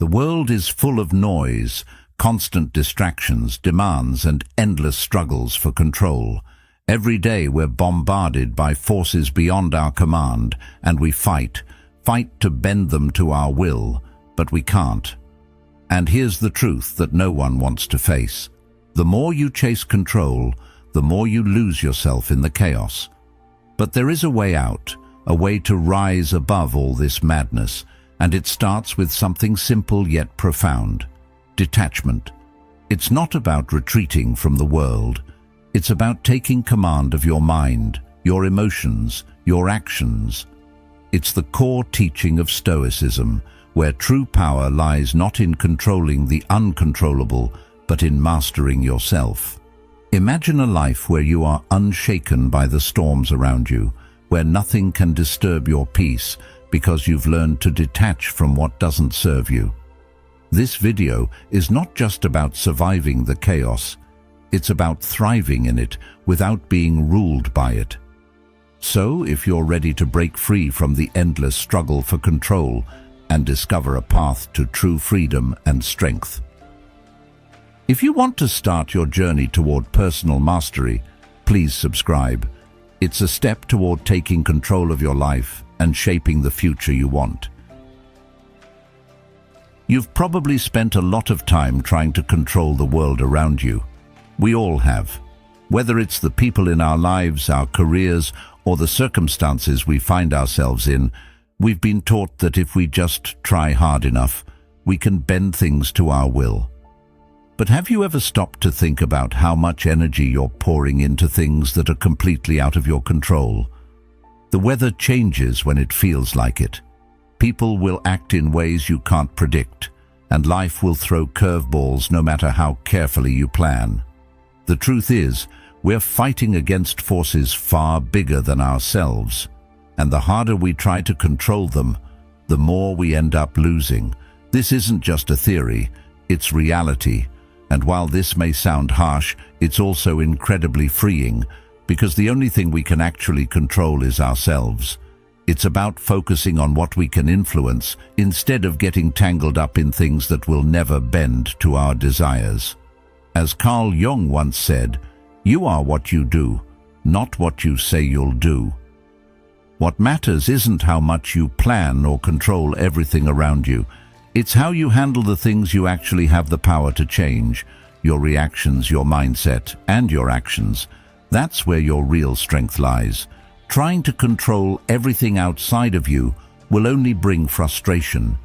The world is full of noise, constant distractions, demands, and endless struggles for control. Every day we're bombarded by forces beyond our command, and we fight to bend them to our will, but we can't. And here's the truth that no one wants to face. The more you chase control, the more you lose yourself in the chaos. But there is a way out, a way to rise above all this madness, and it starts with something simple yet profound: detachment. It's not about retreating from the world. It's about taking command of your mind, your emotions, your actions. It's the core teaching of Stoicism, where true power lies not in controlling the uncontrollable, but in mastering yourself. Imagine a life where you are unshaken by the storms around you, where nothing can disturb your peace because you've learned to detach from what doesn't serve you. This video is not just about surviving the chaos, it's about thriving in it without being ruled by it. So, if you're ready to break free from the endless struggle for control and discover a path to true freedom and strength. If you want to start your journey toward personal mastery, please subscribe. It's a step toward taking control of your life and shaping the future you want. You've probably spent a lot of time trying to control the world around you. We all have. Whether it's the people in our lives, our careers, or the circumstances we find ourselves in, we've been taught that if we just try hard enough, we can bend things to our will. But have you ever stopped to think about how much energy you're pouring into things that are completely out of your control? The weather changes when it feels like it. People will act in ways you can't predict, and life will throw curveballs no matter how carefully you plan. The truth is, we're fighting against forces far bigger than ourselves, and the harder we try to control them, the more we end up losing. This isn't just a theory, it's reality. And while this may sound harsh, it's also incredibly freeing, because the only thing we can actually control is ourselves. It's about focusing on what we can influence, instead of getting tangled up in things that will never bend to our desires. As Carl Jung once said, "You are what you do, not what you say you'll do." What matters isn't how much you plan or control everything around you. It's how you handle the things you actually have the power to change: your reactions, your mindset, and your actions. That's where your real strength lies. Trying to control everything outside of you will only bring frustration.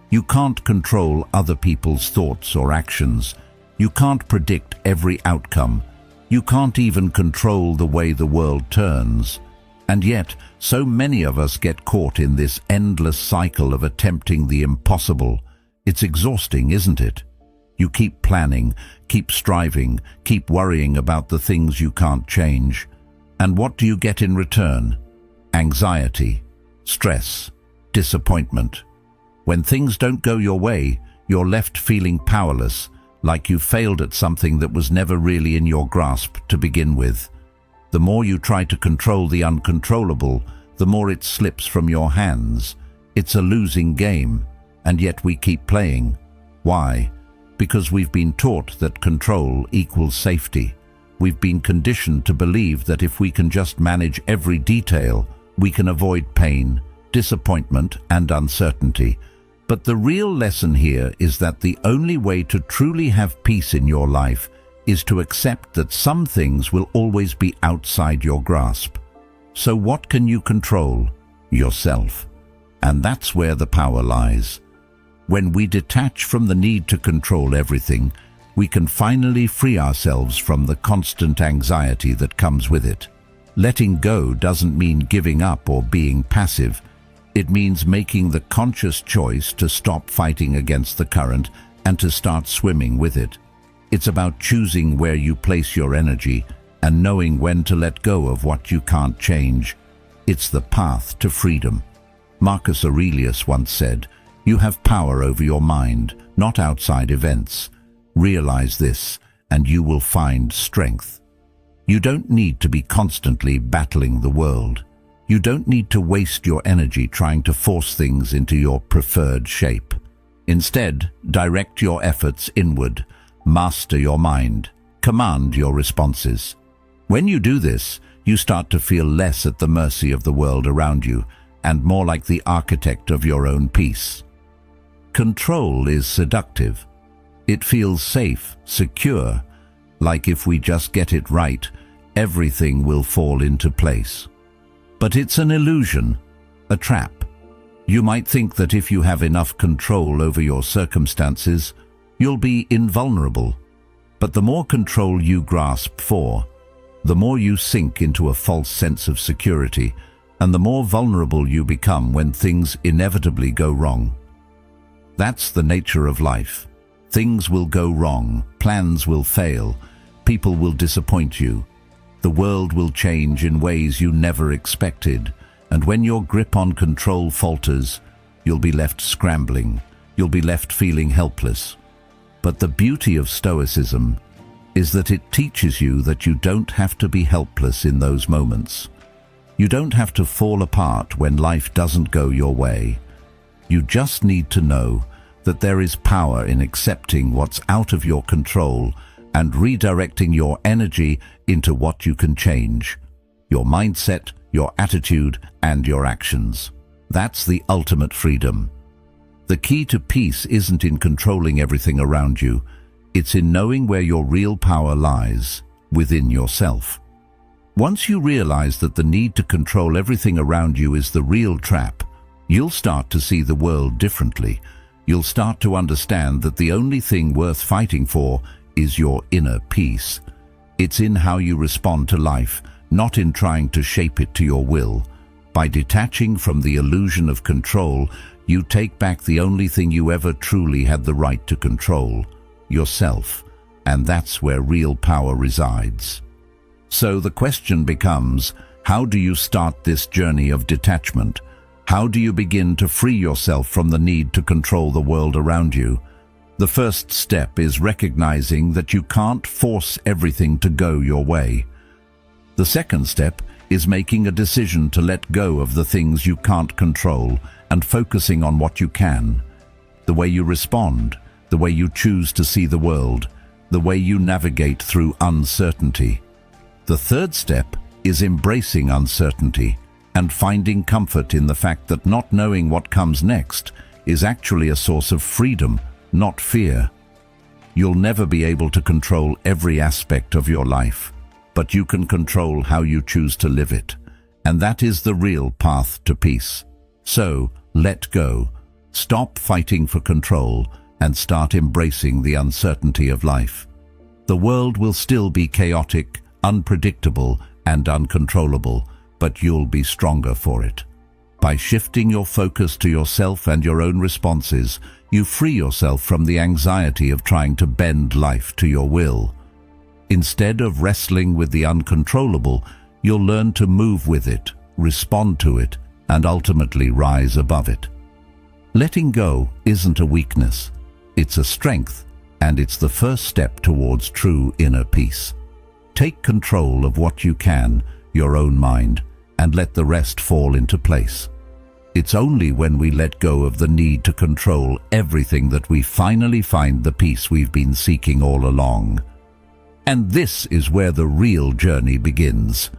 You can't control other people's thoughts or actions. You can't predict every outcome. You can't even control the way the world turns. And yet, so many of us get caught in this endless cycle of attempting the impossible. It's exhausting, isn't it? You keep planning, keep striving, keep worrying about the things you can't change. And what do you get in return? Anxiety, stress, disappointment. When things don't go your way, you're left feeling powerless, like you failed at something that was never really in your grasp to begin with. The more you try to control the uncontrollable, the more it slips from your hands. It's a losing game, and yet we keep playing. Why? Because we've been taught that control equals safety. We've been conditioned to believe that if we can just manage every detail, we can avoid pain, disappointment, and uncertainty. But the real lesson here is that the only way to truly have peace in your life is to accept that some things will always be outside your grasp. So what can you control? Yourself. And that's where the power lies. When we detach from the need to control everything, we can finally free ourselves from the constant anxiety that comes with it. Letting go doesn't mean giving up or being passive. It means making the conscious choice to stop fighting against the current and to start swimming with it. It's about choosing where you place your energy and knowing when to let go of what you can't change. It's the path to freedom. Marcus Aurelius once said, "You have power over your mind, not outside events. Realize this, and you will find strength." You don't need to be constantly battling the world. You don't need to waste your energy trying to force things into your preferred shape. Instead, direct your efforts inward, master your mind, command your responses. When you do this, you start to feel less at the mercy of the world around you and more like the architect of your own peace. Control is seductive. It feels safe, secure, like if we just get it right, everything will fall into place. But it's an illusion, a trap. You might think that if you have enough control over your circumstances, you'll be invulnerable. But the more control you grasp for, the more you sink into a false sense of security, and the more vulnerable you become when things inevitably go wrong. That's the nature of life. Things will go wrong, plans will fail, people will disappoint you. The world will change in ways you never expected, and when your grip on control falters, you'll be left scrambling, you'll be left feeling helpless. But the beauty of Stoicism is that it teaches you that you don't have to be helpless in those moments. You don't have to fall apart when life doesn't go your way. You just need to know that there is power in accepting what's out of your control and redirecting your energy into what you can change. Your mindset, your attitude, and your actions. That's the ultimate freedom. The key to peace isn't in controlling everything around you. It's in knowing where your real power lies, within yourself. Once you realize that the need to control everything around you is the real trap, you'll start to see the world differently. You'll start to understand that the only thing worth fighting for is your inner peace. It's in how you respond to life, not in trying to shape it to your will. By detaching from the illusion of control, you take back the only thing you ever truly had the right to control, yourself, and that's where real power resides. So the question becomes, how do you start this journey of detachment? How do you begin to free yourself from the need to control the world around you? The first step is recognizing that you can't force everything to go your way. The second step is making a decision to let go of the things you can't control and focusing on what you can. The way you respond, the way you choose to see the world, the way you navigate through uncertainty. The third step is embracing uncertainty and finding comfort in the fact that not knowing what comes next is actually a source of freedom, not fear. You'll never be able to control every aspect of your life, but you can control how you choose to live it, and that is the real path to peace. So, let go. Stop fighting for control and start embracing the uncertainty of life. The world will still be chaotic, unpredictable, and uncontrollable, but you'll be stronger for it. By shifting your focus to yourself and your own responses, you free yourself from the anxiety of trying to bend life to your will. Instead of wrestling with the uncontrollable, you'll learn to move with it, respond to it, and ultimately rise above it. Letting go isn't a weakness. It's a strength, and it's the first step towards true inner peace. Take control of what you can, your own mind, and let the rest fall into place. It's only when we let go of the need to control everything that we finally find the peace we've been seeking all along. And this is where the real journey begins.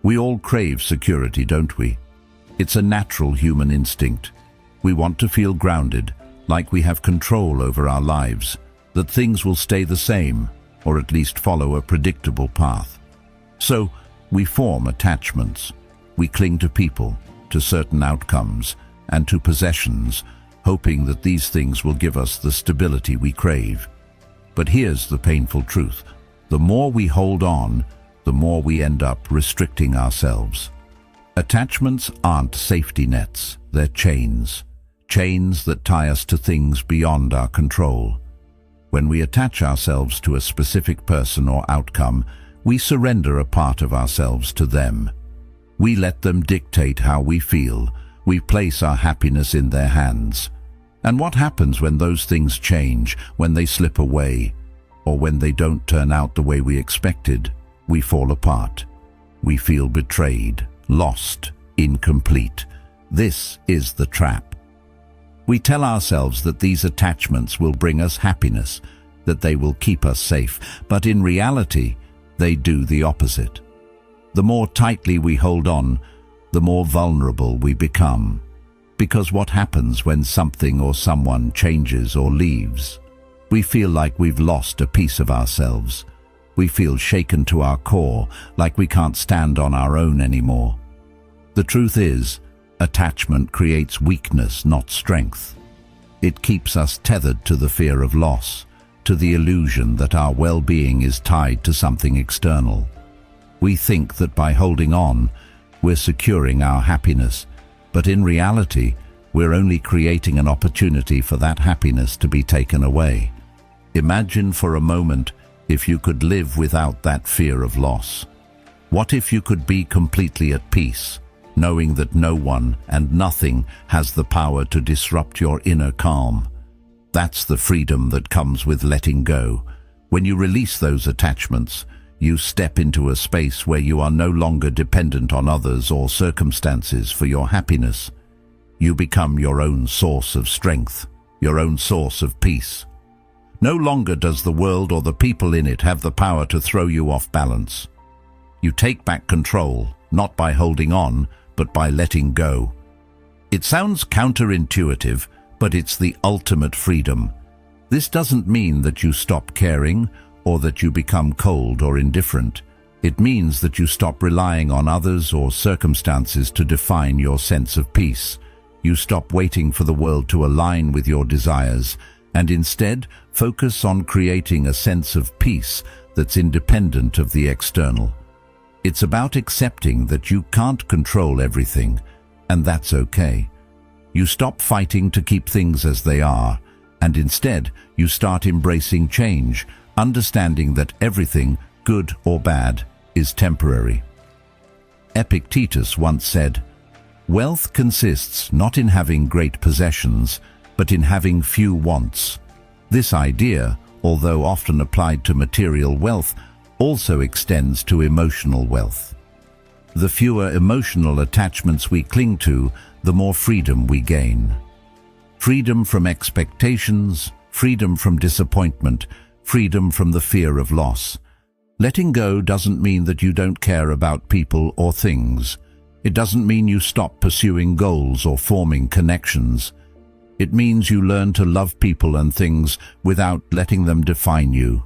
We all crave security, don't we? It's a natural human instinct. We want to feel grounded, like we have control over our lives, that things will stay the same, or at least follow a predictable path. So, we form attachments. We cling to people, to certain outcomes, and to possessions, hoping that these things will give us the stability we crave. But here's the painful truth. The more we hold on, the more we end up restricting ourselves. Attachments aren't safety nets, they're chains. Chains that tie us to things beyond our control. When we attach ourselves to a specific person or outcome, we surrender a part of ourselves to them. We let them dictate how we feel. We place our happiness in their hands. And what happens when those things change, when they slip away, or when they don't turn out the way we expected? We fall apart. We feel betrayed, lost, incomplete. This is the trap. We tell ourselves that these attachments will bring us happiness, that they will keep us safe, but in reality, they do the opposite. The more tightly we hold on, the more vulnerable we become. Because what happens when something or someone changes or leaves? We feel like we've lost a piece of ourselves. We feel shaken to our core, like we can't stand on our own anymore. The truth is, attachment creates weakness, not strength. It keeps us tethered to the fear of loss, to the illusion that our well-being is tied to something external. We think that by holding on, we're securing our happiness, but in reality, we're only creating an opportunity for that happiness to be taken away. Imagine for a moment if you could live without that fear of loss. What if you could be completely at peace, knowing that no one and nothing has the power to disrupt your inner calm? That's the freedom that comes with letting go. When you release those attachments, you step into a space where you are no longer dependent on others or circumstances for your happiness. You become your own source of strength, your own source of peace. No longer does the world or the people in it have the power to throw you off balance. You take back control, not by holding on, but by letting go. It sounds counterintuitive, but it's the ultimate freedom. This doesn't mean that you stop caring or that you become cold or indifferent. It means that you stop relying on others or circumstances to define your sense of peace. You stop waiting for the world to align with your desires and instead focus on creating a sense of peace that's independent of the external. It's about accepting that you can't control everything, and that's okay. You stop fighting to keep things as they are, and instead you start embracing change, understanding that everything, good or bad, is temporary. Epictetus once said, "Wealth consists not in having great possessions, but in having few wants." This idea, although often applied to material wealth, also extends to emotional wealth. The fewer emotional attachments we cling to, the more freedom we gain. Freedom from expectations, freedom from disappointment, freedom from the fear of loss. Letting go doesn't mean that you don't care about people or things. It doesn't mean you stop pursuing goals or forming connections. It means you learn to love people and things without letting them define you.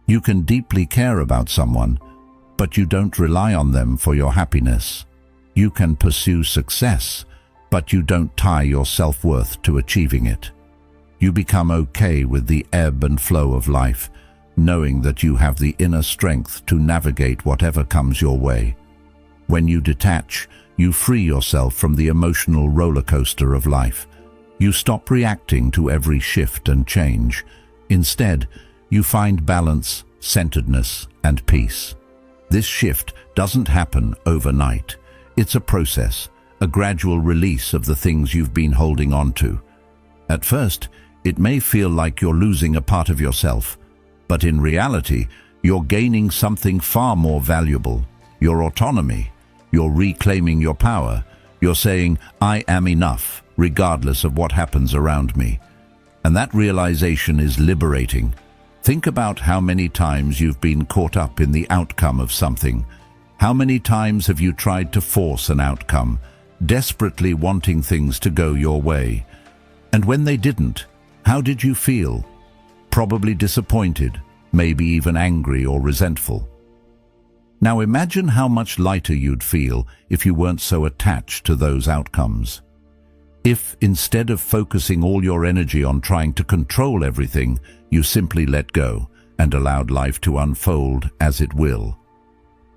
You can deeply care about someone, but you don't rely on them for your happiness. You can pursue success, but you don't tie your self-worth to achieving it. You become okay with the ebb and flow of life, knowing that you have the inner strength to navigate whatever comes your way. When you detach, you free yourself from the emotional roller coaster of life. You stop reacting to every shift and change. Instead, you find balance, centeredness, and peace. This shift doesn't happen overnight. It's a process, a gradual release of the things you've been holding on to. At first, it may feel like you're losing a part of yourself, but in reality, you're gaining something far more valuable: your autonomy. You're reclaiming your power. You're saying, "I am enough, regardless of what happens around me." And that realization is liberating. Think about how many times you've been caught up in the outcome of something. How many times have you tried to force an outcome, desperately wanting things to go your way? And when they didn't, how did you feel? Probably disappointed, maybe even angry or resentful. Now imagine how much lighter you'd feel if you weren't so attached to those outcomes. If, instead of focusing all your energy on trying to control everything, you simply let go and allowed life to unfold as it will.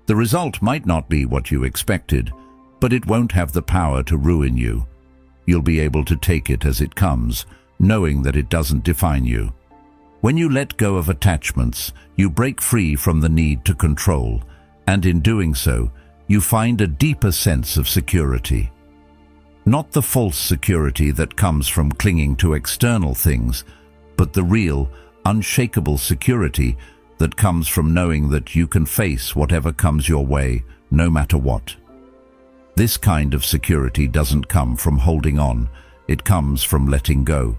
The result might not be what you expected, but it won't have the power to ruin you. You'll be able to take it as it comes, knowing that it doesn't define you. When you let go of attachments, you break free from the need to control, and in doing so, you find a deeper sense of security. Not the false security that comes from clinging to external things, but the real, unshakable security that comes from knowing that you can face whatever comes your way, no matter what. This kind of security doesn't come from holding on. It comes from letting go.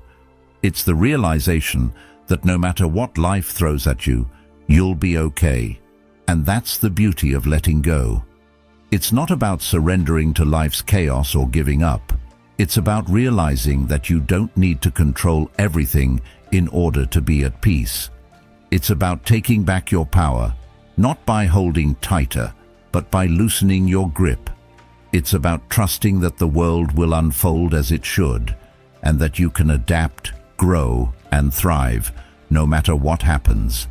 It's the realization that no matter what life throws at you, you'll be okay. And that's the beauty of letting go. It's not about surrendering to life's chaos or giving up. It's about realizing that you don't need to control everything in order to be at peace. It's about taking back your power, not by holding tighter, but by loosening your grip. It's about trusting that the world will unfold as it should, and that you can adapt, grow, and thrive, no matter what happens.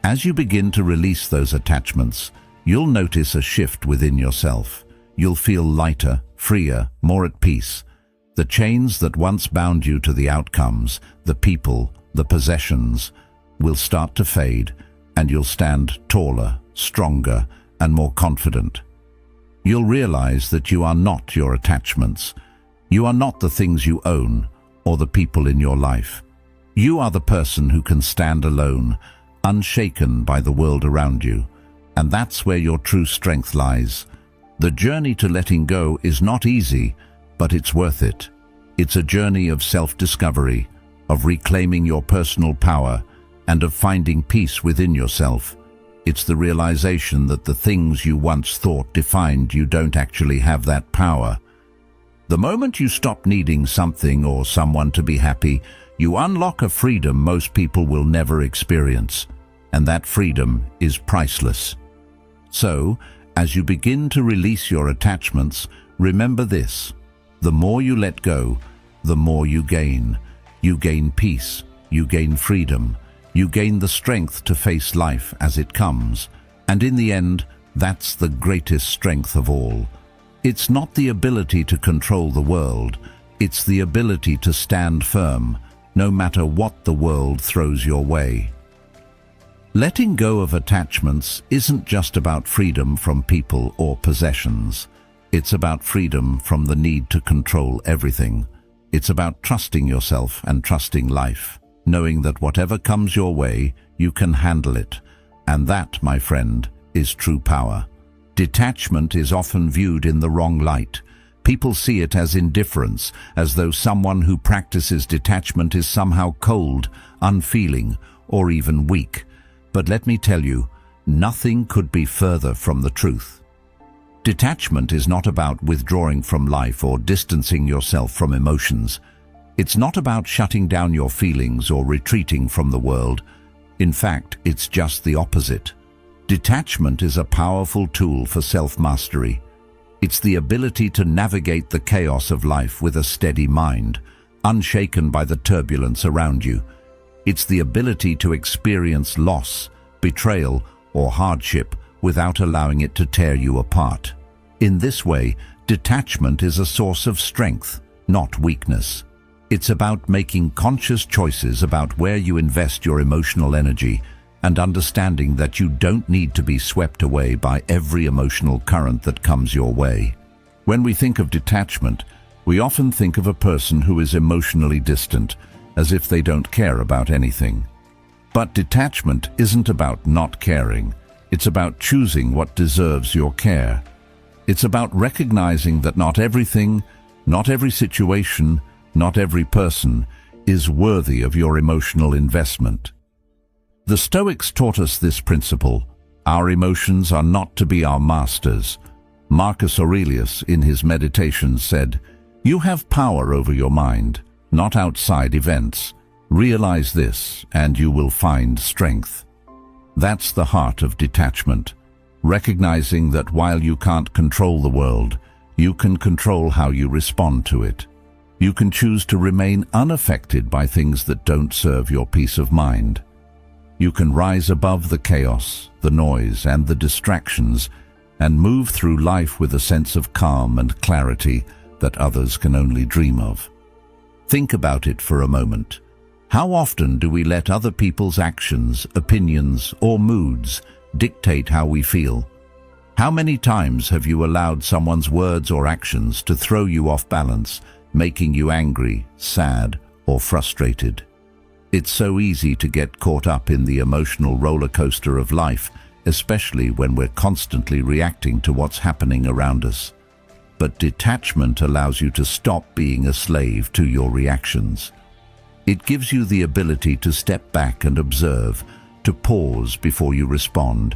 As you begin to release those attachments, you'll notice a shift within yourself. You'll feel lighter, freer, more at peace. The chains that once bound you to the outcomes, the people, the possessions, will start to fade, and you'll stand taller, stronger, and more confident. You'll realize that you are not your attachments. You are not the things you own or the people in your life. You are the person who can stand alone, unshaken by the world around you. And that's where your true strength lies. The journey to letting go is not easy, but it's worth it. It's a journey of self-discovery, of reclaiming your personal power, and of finding peace within yourself. It's the realization that the things you once thought defined you don't actually have that power. The moment you stop needing something or someone to be happy, you unlock a freedom most people will never experience, and that freedom is priceless. So, as you begin to release your attachments, remember this: the more you let go, the more you gain. You gain peace, you gain freedom, you gain the strength to face life as it comes. And in the end, that's the greatest strength of all. It's not the ability to control the world, it's the ability to stand firm, no matter what the world throws your way. Letting go of attachments isn't just about freedom from people or possessions. It's about freedom from the need to control everything. It's about trusting yourself and trusting life, knowing that whatever comes your way, you can handle it. And that, my friend, is true power. Detachment is often viewed in the wrong light. People see it as indifference, as though someone who practices detachment is somehow cold, unfeeling, or even weak. But let me tell you, nothing could be further from the truth. Detachment is not about withdrawing from life or distancing yourself from emotions. It's not about shutting down your feelings or retreating from the world. In fact, it's just the opposite. Detachment is a powerful tool for self-mastery. It's the ability to navigate the chaos of life with a steady mind, unshaken by the turbulence around you. It's the ability to experience loss, betrayal, or hardship without allowing it to tear you apart. In this way, detachment is a source of strength, not weakness. It's about making conscious choices about where you invest your emotional energy and understanding that you don't need to be swept away by every emotional current that comes your way. When we think of detachment, we often think of a person who is emotionally distant, as if they don't care about anything. But detachment isn't about not caring. It's about choosing what deserves your care. It's about recognizing that not everything, not every situation, not every person is worthy of your emotional investment. The Stoics taught us this principle. Our emotions are not to be our masters. Marcus Aurelius, in his Meditations, said, "You have power over your mind, not outside events. Realize this, and you will find strength." That's the heart of detachment, recognizing that while you can't control the world, you can control how you respond to it. You can choose to remain unaffected by things that don't serve your peace of mind. You can rise above the chaos, the noise, and the distractions, and move through life with a sense of calm and clarity that others can only dream of. Think about it for a moment. How often do we let other people's actions, opinions, or moods dictate how we feel? How many times have you allowed someone's words or actions to throw you off balance, making you angry, sad, or frustrated? It's so easy to get caught up in the emotional roller coaster of life, especially when we're constantly reacting to what's happening around us. but detachment allows you to stop being a slave to your reactions. It gives you the ability to step back and observe, to pause before you respond,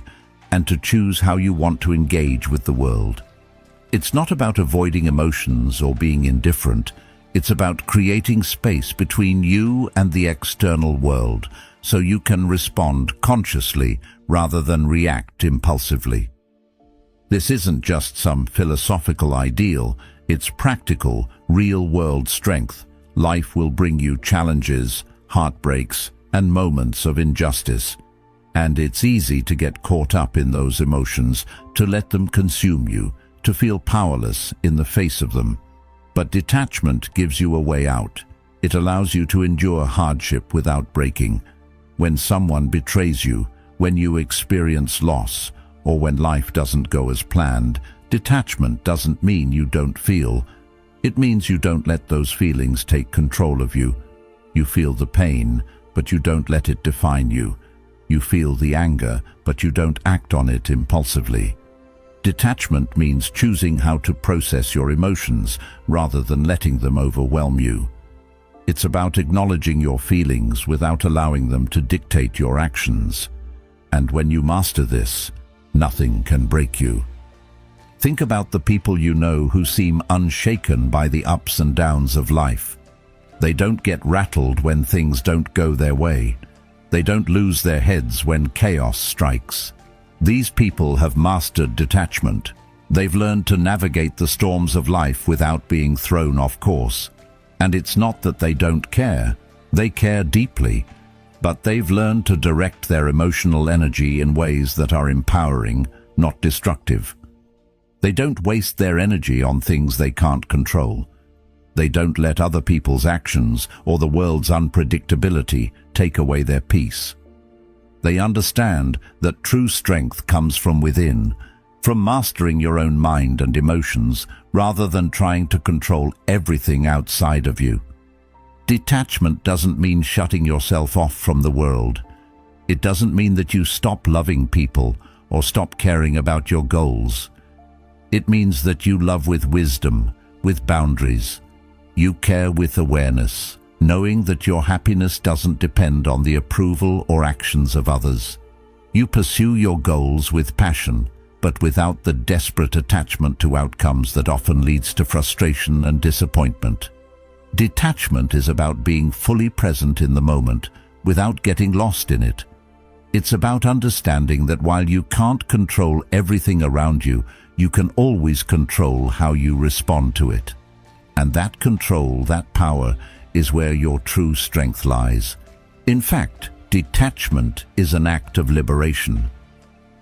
and to choose how you want to engage with the world. It's not about avoiding emotions or being indifferent. It's about creating space between you and the external world so you can respond consciously rather than react impulsively. This isn't just some philosophical ideal, it's practical, real-world strength. Life will bring you challenges, heartbreaks, and moments of injustice. And it's easy to get caught up in those emotions, to let them consume you, to feel powerless in the face of them. But detachment gives you a way out. It allows you to endure hardship without breaking. When someone betrays you, when you experience loss, or when life doesn't go as planned, detachment doesn't mean you don't feel. It means you don't let those feelings take control of you. You feel the pain, but you don't let it define you. You feel the anger, but you don't act on it impulsively. Detachment means choosing how to process your emotions rather than letting them overwhelm you. It's about acknowledging your feelings without allowing them to dictate your actions. And when you master this, nothing can break you. Think about the people you know who seem unshaken by the ups and downs of life. They don't get rattled when things don't go their way. They don't lose their heads when chaos strikes. These people have mastered detachment. They've learned to navigate the storms of life without being thrown off course. And it's not that they don't care. They care deeply, but they've learned to direct their emotional energy in ways that are empowering, not destructive. They don't waste their energy on things they can't control. They don't let other people's actions or the world's unpredictability take away their peace. They understand that true strength comes from within, from mastering your own mind and emotions rather than trying to control everything outside of you. Detachment doesn't mean shutting yourself off from the world. It doesn't mean that you stop loving people or stop caring about your goals. It means that you love with wisdom, with boundaries. You care with awareness, knowing that your happiness doesn't depend on the approval or actions of others. You pursue your goals with passion, but without the desperate attachment to outcomes that often leads to frustration and disappointment. Detachment is about being fully present in the moment without getting lost in it. It's about understanding that while you can't control everything around you, you can always control how you respond to it. And that control, that power, is where your true strength lies. In fact, detachment is an act of liberation.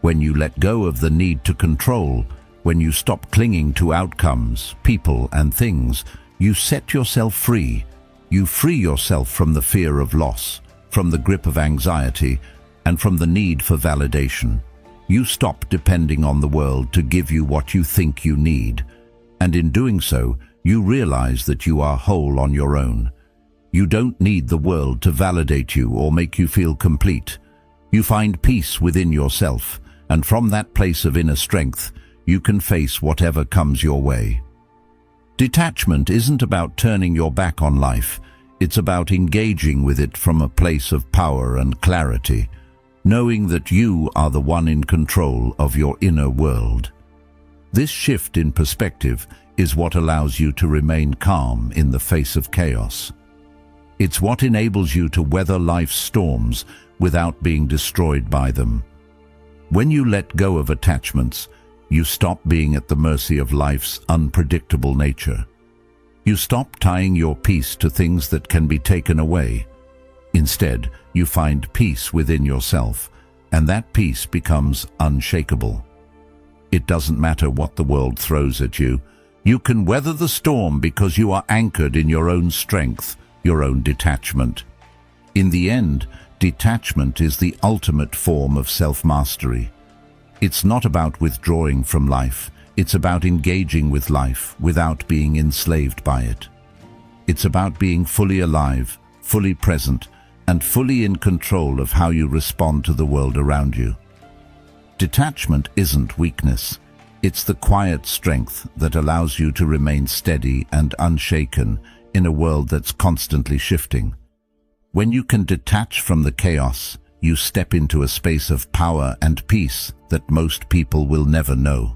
When you let go of the need to control, when you stop clinging to outcomes, people, and things, you set yourself free. You free yourself from the fear of loss, from the grip of anxiety, and from the need for validation. You stop depending on the world to give you what you think you need. And in doing so, you realize that you are whole on your own. You don't need the world to validate you or make you feel complete. You find peace within yourself, and from that place of inner strength, you can face whatever comes your way. Detachment isn't about turning your back on life. It's about engaging with it from a place of power and clarity, knowing that you are the one in control of your inner world. This shift in perspective is what allows you to remain calm in the face of chaos. It's what enables you to weather life's storms without being destroyed by them. When you let go of attachments, you stop being at the mercy of life's unpredictable nature. You stop tying your peace to things that can be taken away. Instead, you find peace within yourself, and that peace becomes unshakable. It doesn't matter what the world throws at you. You can weather the storm because you are anchored in your own strength, your own detachment. In the end, detachment is the ultimate form of self-mastery. It's not about withdrawing from life. It's about engaging with life without being enslaved by it. It's about being fully alive, fully present, and fully in control of how you respond to the world around you. Detachment isn't weakness. It's the quiet strength that allows you to remain steady and unshaken in a world that's constantly shifting. When you can detach from the chaos, you step into a space of power and peace that most people will never know.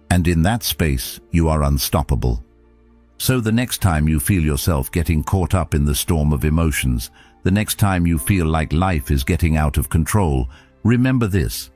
And in that space, you are unstoppable. So the next time you feel yourself getting caught up in the storm of emotions, the next time you feel like life is getting out of control, remember this: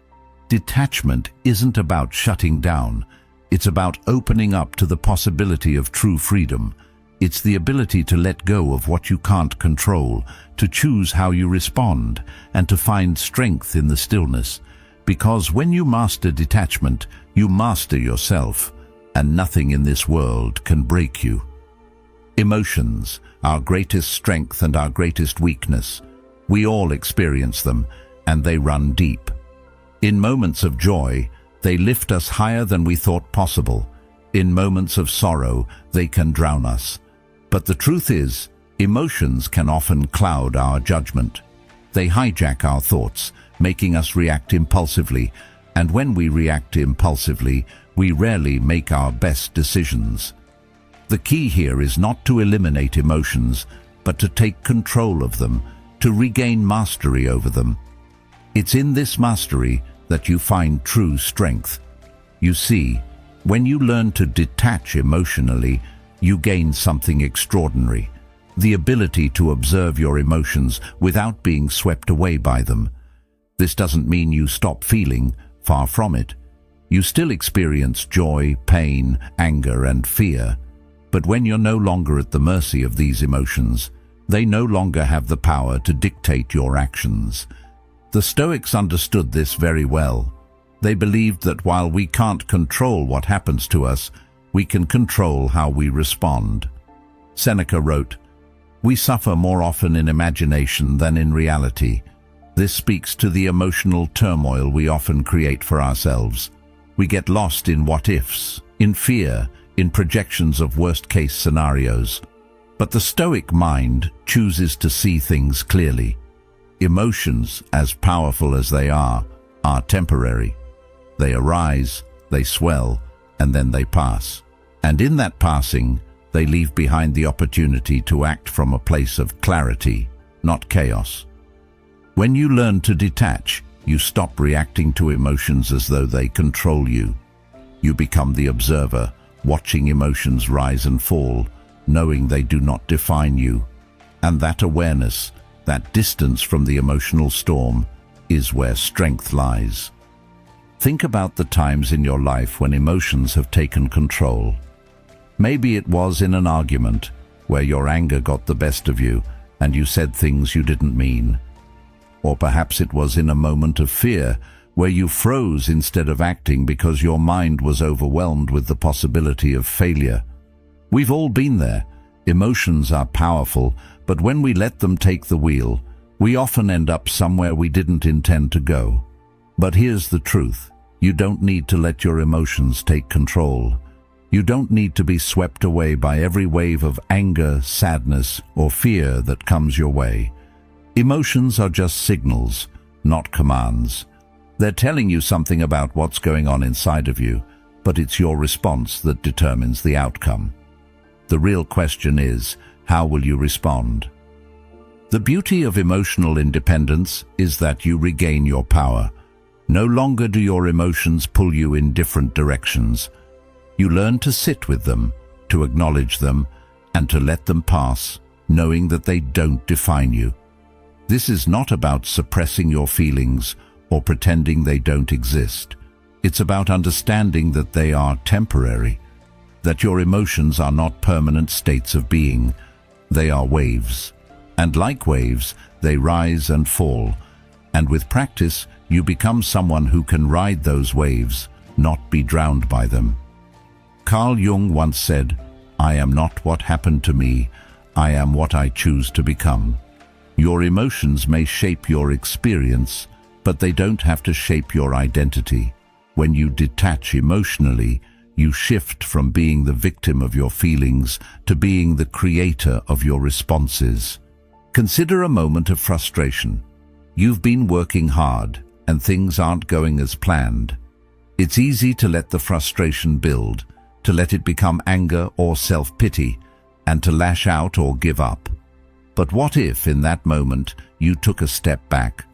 detachment isn't about shutting down. It's about opening up to the possibility of true freedom. It's the ability to let go of what you can't control, to choose how you respond, and to find strength in the stillness. Because when you master detachment, you master yourself, and nothing in this world can break you. Emotions, our greatest strength and our greatest weakness. We all experience them, and they run deep. In moments of joy, they lift us higher than we thought possible. In moments of sorrow, they can drown us. But the truth is, emotions can often cloud our judgment. They hijack our thoughts, making us react impulsively, and when we react impulsively, we rarely make our best decisions. The key here is not to eliminate emotions, but to take control of them, to regain mastery over them. It's in this mastery that you find true strength. You see, when you learn to detach emotionally, you gain something extraordinary: the ability to observe your emotions without being swept away by them. This doesn't mean you stop feeling, far from it. You still experience joy, pain, anger, and fear. But when you're no longer at the mercy of these emotions, they no longer have the power to dictate your actions. The Stoics understood this very well. They believed that while we can't control what happens to us, we can control how we respond. Seneca wrote, "We suffer more often in imagination than in reality." This speaks to the emotional turmoil we often create for ourselves. We get lost in what-ifs, in fear, in projections of worst-case scenarios. But the Stoic mind chooses to see things clearly. Emotions, as powerful as they are temporary. They arise, they swell, and then they pass. And in that passing, they leave behind the opportunity to act from a place of clarity, not chaos. When you learn to detach, you stop reacting to emotions as though they control you. You become the observer, watching emotions rise and fall, knowing they do not define you. And that awareness, that distance from the emotional storm, is where strength lies. Think about the times in your life when emotions have taken control. Maybe it was in an argument where your anger got the best of you and you said things you didn't mean. Or perhaps it was in a moment of fear where you froze instead of acting because your mind was overwhelmed with the possibility of failure. We've all been there. Emotions are powerful, but when we let them take the wheel, we often end up somewhere we didn't intend to go. But here's the truth: you don't need to let your emotions take control. You don't need to be swept away by every wave of anger, sadness, or fear that comes your way. Emotions are just signals, not commands. They're telling you something about what's going on inside of you, but it's your response that determines the outcome. The real question is, how will you respond? The beauty of emotional independence is that you regain your power. No longer do your emotions pull you in different directions. You learn to sit with them, to acknowledge them, and to let them pass, knowing that they don't define you. This is not about suppressing your feelings or pretending they don't exist. It's about understanding that they are temporary, that your emotions are not permanent states of being. They are waves. And like waves, they rise and fall. And with practice, you become someone who can ride those waves, not be drowned by them. Carl Jung once said, "I am not what happened to me, I am what I choose to become." Your emotions may shape your experience, but they don't have to shape your identity. When you detach emotionally, you shift from being the victim of your feelings to being the creator of your responses. Consider a moment of frustration. You've been working hard, and things aren't going as planned. It's easy to let the frustration build, to let it become anger or self-pity, and to lash out or give up. But what if, in that moment, you took a step back?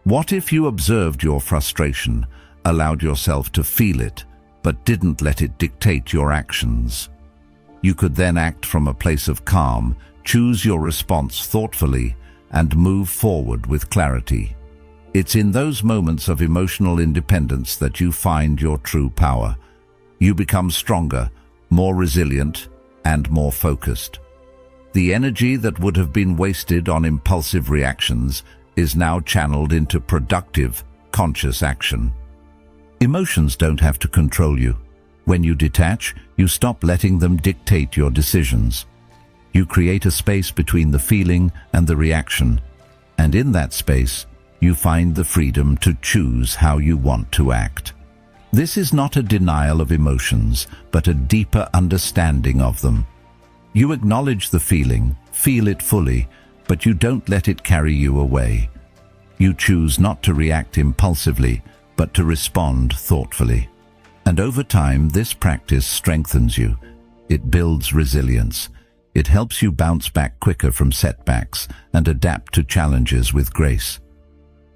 What if you observed your frustration, allowed yourself to feel it, but didn't let it dictate your actions? You could then act from a place of calm, choose your response thoughtfully, and move forward with clarity. It's in those moments of emotional independence that you find your true power. You become stronger, more resilient, and more focused. The energy that would have been wasted on impulsive reactions is now channeled into productive, conscious action. Emotions don't have to control you. When you detach, you stop letting them dictate your decisions. You create a space between the feeling and the reaction, and in that space, you find the freedom to choose how you want to act. This is not a denial of emotions, but a deeper understanding of them. You acknowledge the feeling, feel it fully, but you don't let it carry you away. You choose not to react impulsively, but to respond thoughtfully. And over time, this practice strengthens you. It builds resilience. It helps you bounce back quicker from setbacks and adapt to challenges with grace.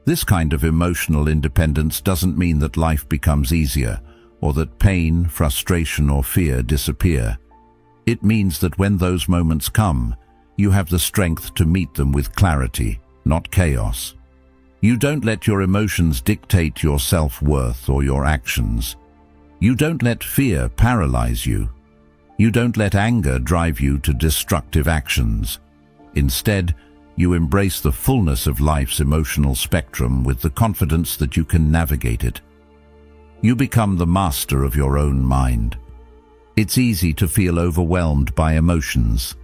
This kind of emotional independence doesn't mean that life becomes easier, or that pain, frustration, or fear disappear. It means that when those moments come, you have the strength to meet them with clarity, not chaos. You don't let your emotions dictate your self-worth or your actions. You don't let fear paralyze you. You don't let anger drive you to destructive actions. Instead, you embrace the fullness of life's emotional spectrum with the confidence that you can navigate it. You become the master of your own mind. It's easy to feel overwhelmed by emotions.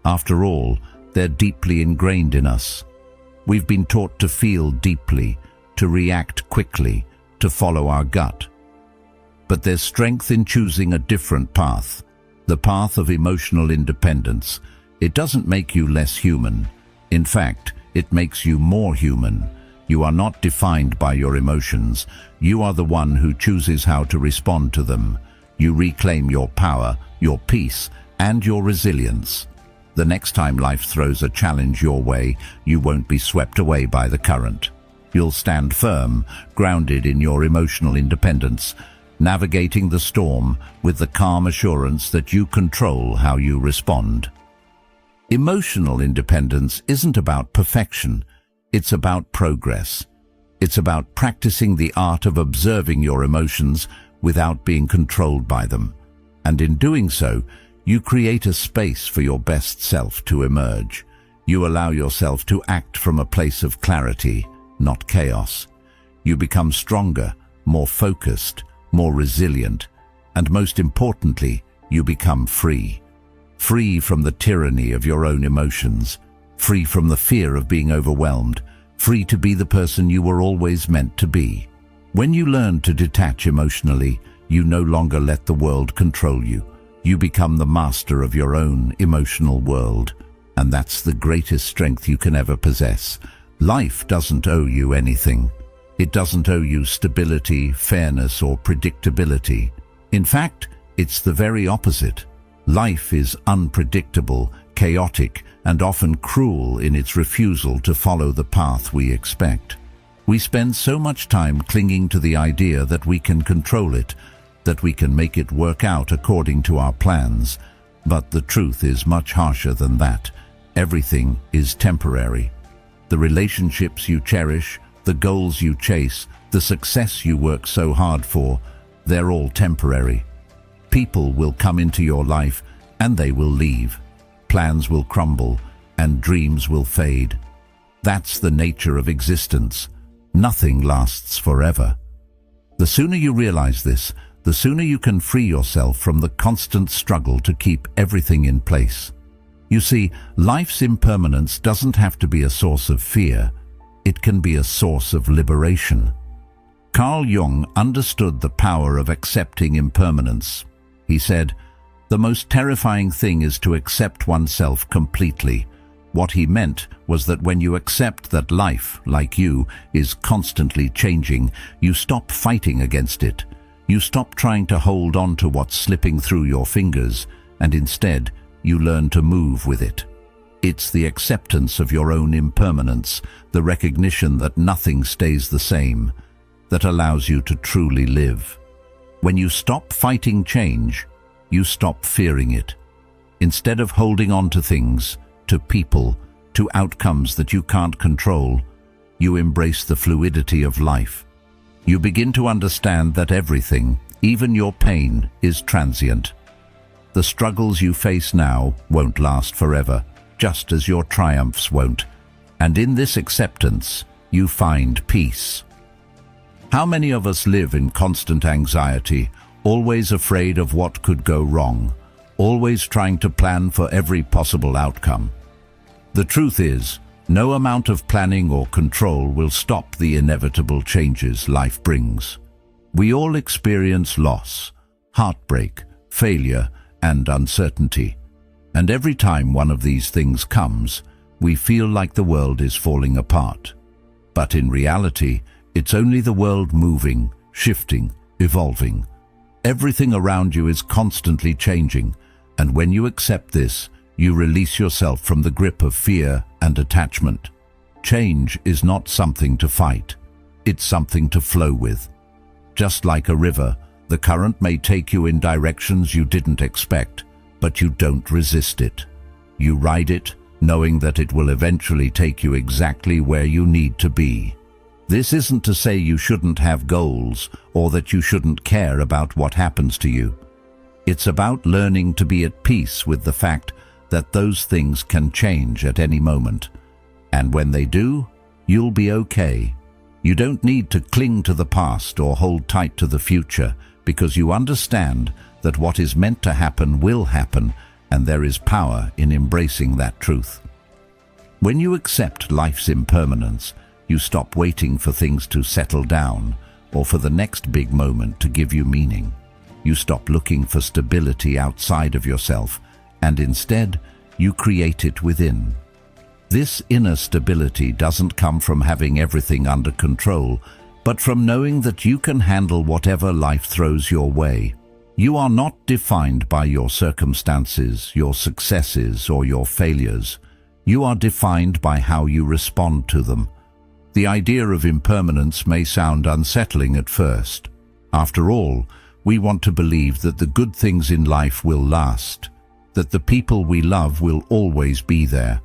After all, they're deeply ingrained in us. We've been taught to feel deeply, to react quickly, to follow our gut. But there's strength in choosing a different path, the path of emotional independence. It doesn't make you less human. In fact, it makes you more human. You are not defined by your emotions. You are the one who chooses how to respond to them. You reclaim your power, your peace, and your resilience. The next time life throws a challenge your way, you won't be swept away by the current. You'll stand firm, grounded in your emotional independence, navigating the storm with the calm assurance that you control how you respond. Emotional independence isn't about perfection, it's about progress. It's about practicing the art of observing your emotions without being controlled by them. And in doing so, you create a space for your best self to emerge. You allow yourself to act from a place of clarity, not chaos. You become stronger, more focused, more resilient, and most importantly, you become free. Free from the tyranny of your own emotions, free from the fear of being overwhelmed, free to be the person you were always meant to be. When you learn to detach emotionally, you no longer let the world control you. You become the master of your own emotional world, and that's the greatest strength you can ever possess. Life doesn't owe you anything. It doesn't owe you stability, fairness, or predictability. In fact, it's the very opposite. Life is unpredictable, chaotic, and often cruel in its refusal to follow the path we expect. We spend so much time clinging to the idea that we can control it, that we can make it work out according to our plans. But the truth is much harsher than that. Everything is temporary. The relationships you cherish, the goals you chase, the success you work so hard for, they're all temporary. People will come into your life and they will leave. Plans will crumble and dreams will fade. That's the nature of existence. Nothing lasts forever. The sooner you realize this, the sooner you can free yourself from the constant struggle to keep everything in place. You see, life's impermanence doesn't have to be a source of fear. It can be a source of liberation. Carl Jung understood the power of accepting impermanence. He said, "The most terrifying thing is to accept oneself completely." What he meant was that when you accept that life, like you, is constantly changing, you stop fighting against it. You stop trying to hold on to what's slipping through your fingers, and instead, you learn to move with it. It's the acceptance of your own impermanence, the recognition that nothing stays the same, that allows you to truly live. When you stop fighting change, you stop fearing it. Instead of holding on to things, to people, to outcomes that you can't control, you embrace the fluidity of life. You begin to understand that everything, even your pain, is transient. The struggles you face now won't last forever, just as your triumphs won't. And in this acceptance, you find peace. How many of us live in constant anxiety, always afraid of what could go wrong, always trying to plan for every possible outcome? The truth is, no amount of planning or control will stop the inevitable changes life brings. We all experience loss, heartbreak, failure, and uncertainty. And every time one of these things comes, we feel like the world is falling apart. But in reality, it's only the world moving, shifting, evolving. Everything around you is constantly changing, and when you accept this, you release yourself from the grip of fear and attachment. Change is not something to fight. It's something to flow with. Just like a river, the current may take you in directions you didn't expect, but you don't resist it. You ride it, knowing that it will eventually take you exactly where you need to be. This isn't to say you shouldn't have goals or that you shouldn't care about what happens to you. It's about learning to be at peace with the fact that those things can change at any moment. And when they do, you'll be okay. You don't need to cling to the past or hold tight to the future, because you understand that what is meant to happen will happen, and there is power in embracing that truth. When you accept life's impermanence, you stop waiting for things to settle down or for the next big moment to give you meaning. You stop looking for stability outside of yourself, and instead, you create it within. This inner stability doesn't come from having everything under control, but from knowing that you can handle whatever life throws your way. You are not defined by your circumstances, your successes, or your failures. You are defined by how you respond to them. The idea of impermanence may sound unsettling at first. After all, we want to believe that the good things in life will last, that the people we love will always be there,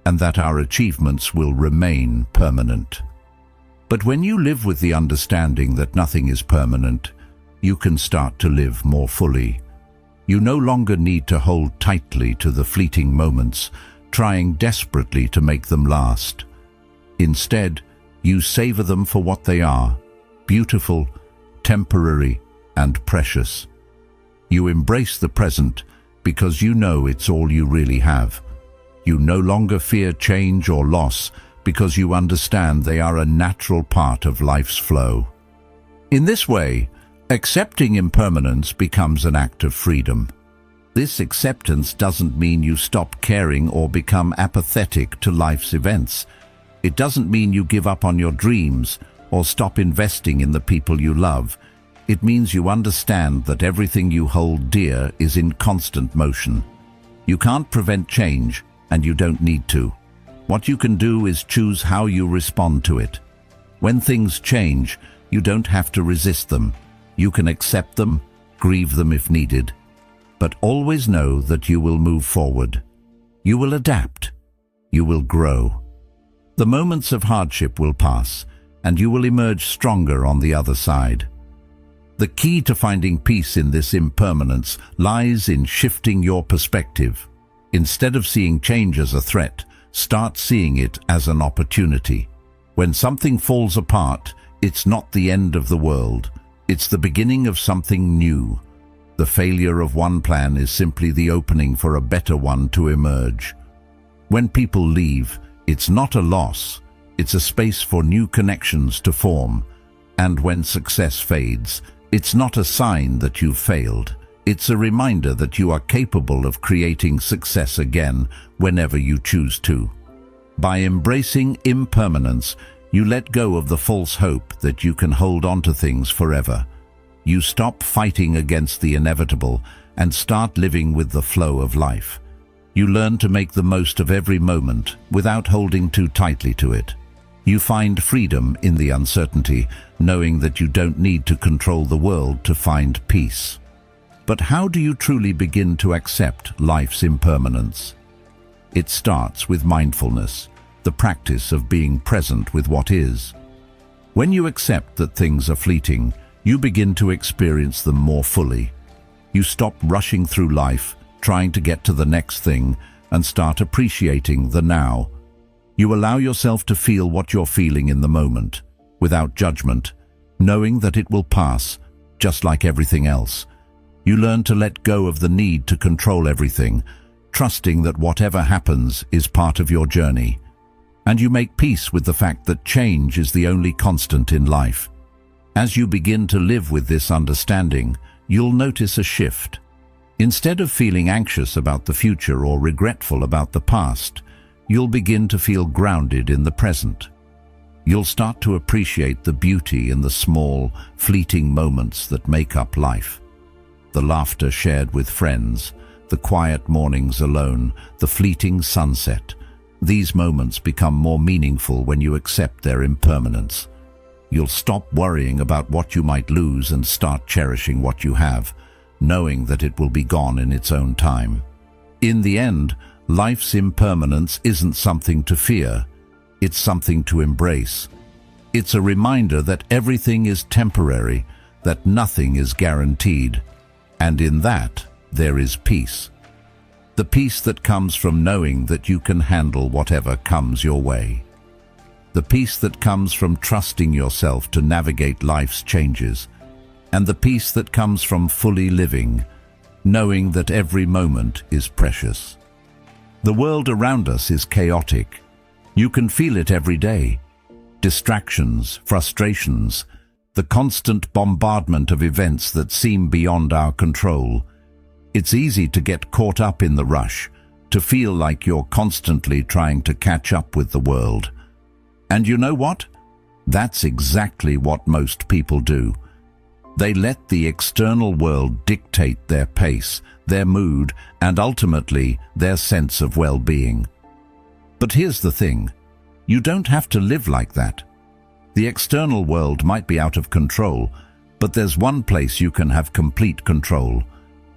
and that our achievements will remain permanent. But when you live with the understanding that nothing is permanent, you can start to live more fully. You no longer need to hold tightly to the fleeting moments, trying desperately to make them last. Instead, you savor them for what they are: beautiful, temporary, and precious. You embrace the present because you know it's all you really have. You no longer fear change or loss because you understand they are a natural part of life's flow. In this way, accepting impermanence becomes an act of freedom. This acceptance doesn't mean you stop caring or become apathetic to life's events. It doesn't mean you give up on your dreams or stop investing in the people you love. It means you understand that everything you hold dear is in constant motion. You can't prevent change, and you don't need to. What you can do is choose how you respond to it. When things change, you don't have to resist them. You can accept them, grieve them if needed, but always know that you will move forward. You will adapt. You will grow. The moments of hardship will pass, and you will emerge stronger on the other side. The key to finding peace in this impermanence lies in shifting your perspective. Instead of seeing change as a threat, start seeing it as an opportunity. When something falls apart, it's not the end of the world. It's the beginning of something new. The failure of one plan is simply the opening for a better one to emerge. When people leave, it's not a loss. It's a space for new connections to form. And when success fades, it's not a sign that you've failed. It's a reminder that you are capable of creating success again whenever you choose to. By embracing impermanence, you let go of the false hope that you can hold on to things forever. You stop fighting against the inevitable and start living with the flow of life. You learn to make the most of every moment without holding too tightly to it. You find freedom in the uncertainty, knowing that you don't need to control the world to find peace. But how do you truly begin to accept life's impermanence? It starts with mindfulness, the practice of being present with what is. When you accept that things are fleeting, you begin to experience them more fully. You stop rushing through life, trying to get to the next thing, and start appreciating the now. You allow yourself to feel what you're feeling in the moment, without judgment, knowing that it will pass, just like everything else. You learn to let go of the need to control everything, trusting that whatever happens is part of your journey. And you make peace with the fact that change is the only constant in life. As you begin to live with this understanding, you'll notice a shift. Instead of feeling anxious about the future or regretful about the past, you'll begin to feel grounded in the present. You'll start to appreciate the beauty in the small, fleeting moments that make up life. The laughter shared with friends, the quiet mornings alone, the fleeting sunset. These moments become more meaningful when you accept their impermanence. You'll stop worrying about what you might lose and start cherishing what you have, knowing that it will be gone in its own time. In the end, life's impermanence isn't something to fear, it's something to embrace. It's a reminder that everything is temporary, that nothing is guaranteed, and in that there is peace. The peace that comes from knowing that you can handle whatever comes your way. The peace that comes from trusting yourself to navigate life's changes, and the peace that comes from fully living, knowing that every moment is precious. The world around us is chaotic. You can feel it every day. Distractions, frustrations, the constant bombardment of events that seem beyond our control. It's easy to get caught up in the rush, to feel like you're constantly trying to catch up with the world. And you know what? That's exactly what most people do. They let the external world dictate their pace, their mood, and ultimately their sense of well-being. But here's the thing. You don't have to live like that. The external world might be out of control, but there's one place you can have complete control: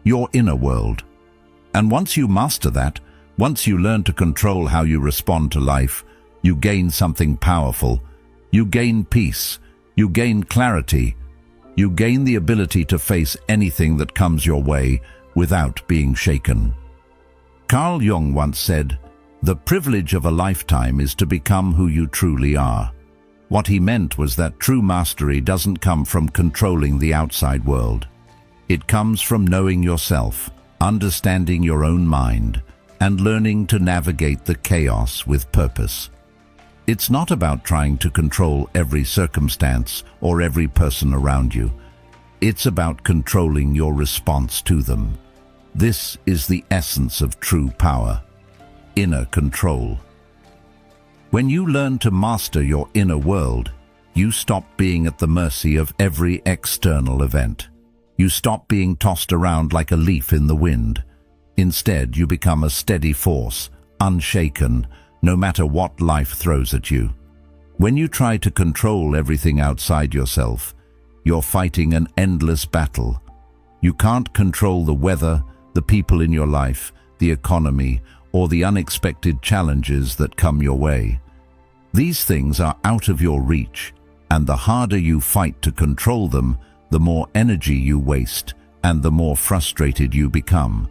your inner world. And once you master that, once you learn to control how you respond to life, you gain something powerful. You gain peace. You gain clarity. You gain the ability to face anything that comes your way without being shaken. Carl Jung once said, "The privilege of a lifetime is to become who you truly are." What he meant was that true mastery doesn't come from controlling the outside world. It comes from knowing yourself, understanding your own mind, and learning to navigate the chaos with purpose. It's not about trying to control every circumstance or every person around you. It's about controlling your response to them. This is the essence of true power: inner control. When you learn to master your inner world, you stop being at the mercy of every external event. You stop being tossed around like a leaf in the wind. Instead, you become a steady force, unshaken, no matter what life throws at you. When you try to control everything outside yourself, you're fighting an endless battle. You can't control the weather, the people in your life, the economy, or the unexpected challenges that come your way. These things are out of your reach, and the harder you fight to control them, the more energy you waste, and the more frustrated you become.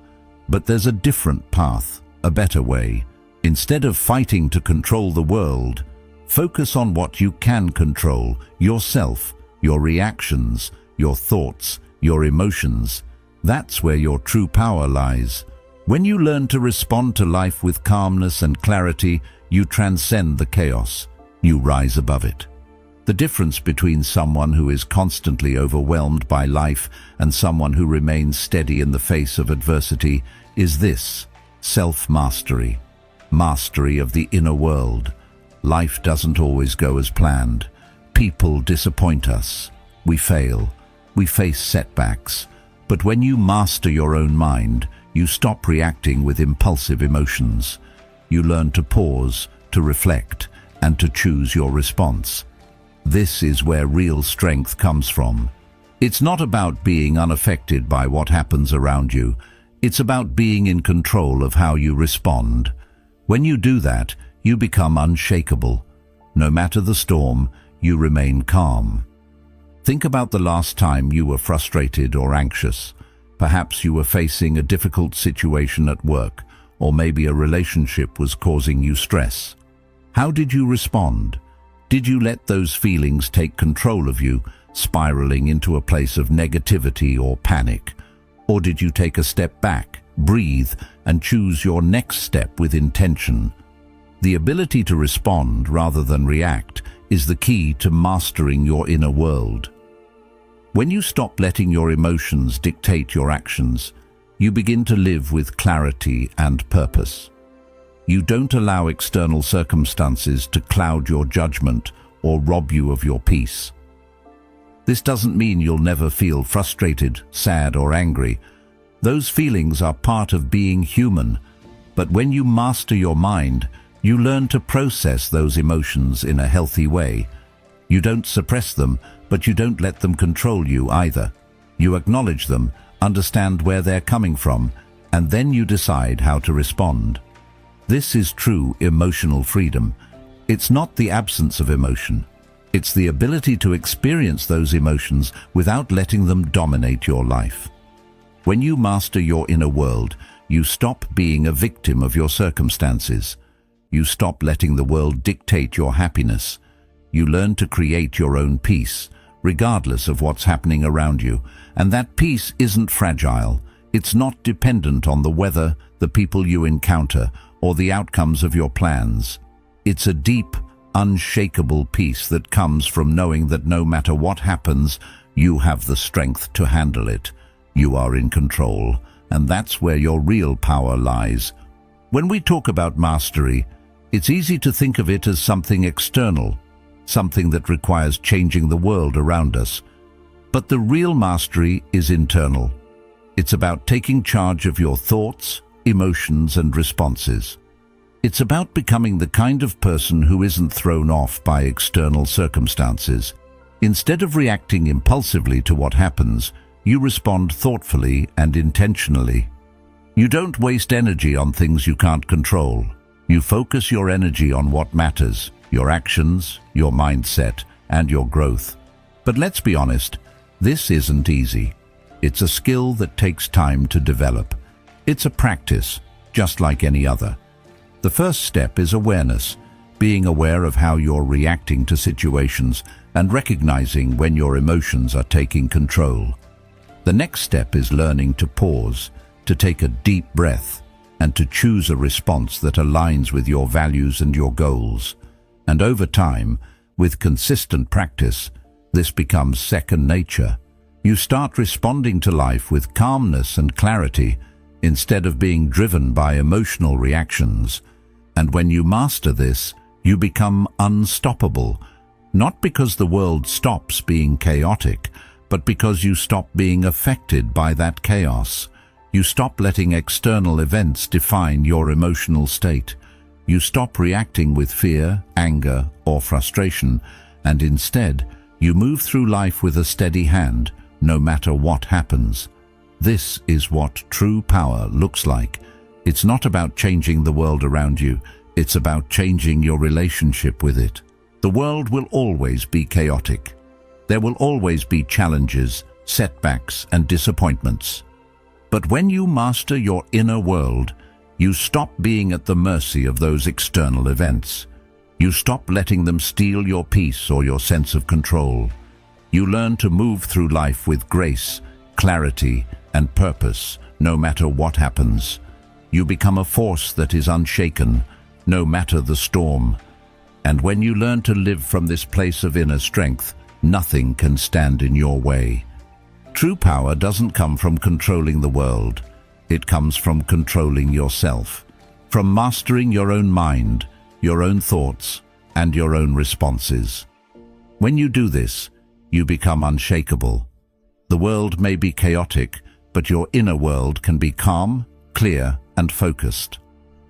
But there's a different path, a better way. Instead of fighting to control the world, focus on what you can control: yourself, your reactions, your thoughts, your emotions. That's where your true power lies. When you learn to respond to life with calmness and clarity, you transcend the chaos. You rise above it. The difference between someone who is constantly overwhelmed by life and someone who remains steady in the face of adversity is this: self-mastery. Mastery of the inner world. Life doesn't always go as planned. People disappoint us. We fail. We face setbacks, but when you master your own mind, you stop reacting with impulsive emotions. You learn to pause, to reflect, and to choose your response. This is where real strength comes from. It's not about being unaffected by what happens around you. It's about being in control of how you respond. When you do that, you become unshakable. No matter the storm, you remain calm. Think about the last time you were frustrated or anxious. Perhaps you were facing a difficult situation at work, or maybe a relationship was causing you stress. How did you respond? Did you let those feelings take control of you, spiraling into a place of negativity or panic? Or did you take a step back, breathe, and choose your next step with intention? The ability to respond rather than react is the key to mastering your inner world. When you stop letting your emotions dictate your actions, you begin to live with clarity and purpose. You don't allow external circumstances to cloud your judgment or rob you of your peace. This doesn't mean you'll never feel frustrated, sad, or angry. Those feelings are part of being human, but when you master your mind, you learn to process those emotions in a healthy way. You don't suppress them, but you don't let them control you either. You acknowledge them, understand where they're coming from, and then you decide how to respond. This is true emotional freedom. It's not the absence of emotion. It's the ability to experience those emotions without letting them dominate your life. When you master your inner world, you stop being a victim of your circumstances. You stop letting the world dictate your happiness. You learn to create your own peace, regardless of what's happening around you. And that peace isn't fragile. It's not dependent on the weather, the people you encounter, or the outcomes of your plans. It's a deep, unshakable peace that comes from knowing that no matter what happens, you have the strength to handle it. You are in control, and that's where your real power lies. When we talk about mastery, it's easy to think of it as something external, something that requires changing the world around us. But the real mastery is internal. It's about taking charge of your thoughts, emotions, and responses. It's about becoming the kind of person who isn't thrown off by external circumstances. Instead of reacting impulsively to what happens, you respond thoughtfully and intentionally. You don't waste energy on things you can't control. You focus your energy on what matters, your actions, your mindset, and your growth. But let's be honest, this isn't easy. It's a skill that takes time to develop. It's a practice, just like any other. The first step is awareness, being aware of how you're reacting to situations and recognizing when your emotions are taking control. The next step is learning to pause, to take a deep breath, and to choose a response that aligns with your values and your goals. And over time, with consistent practice, this becomes second nature. You start responding to life with calmness and clarity, instead of being driven by emotional reactions. And when you master this, you become unstoppable, not because the world stops being chaotic, but because you stop being affected by that chaos. You stop letting external events define your emotional state. You stop reacting with fear, anger, or frustration, and instead, you move through life with a steady hand, no matter what happens. This is what true power looks like. It's not about changing the world around you. It's about changing your relationship with it. The world will always be chaotic. There will always be challenges, setbacks, and disappointments. But when you master your inner world, you stop being at the mercy of those external events. You stop letting them steal your peace or your sense of control. You learn to move through life with grace, clarity, and purpose, no matter what happens. You become a force that is unshaken, no matter the storm. And when you learn to live from this place of inner strength, nothing can stand in your way. True power doesn't come from controlling the world. It comes from controlling yourself, from mastering your own mind, your own thoughts, and your own responses. When you do this, you become unshakable. The world may be chaotic, but your inner world can be calm, clear, and focused.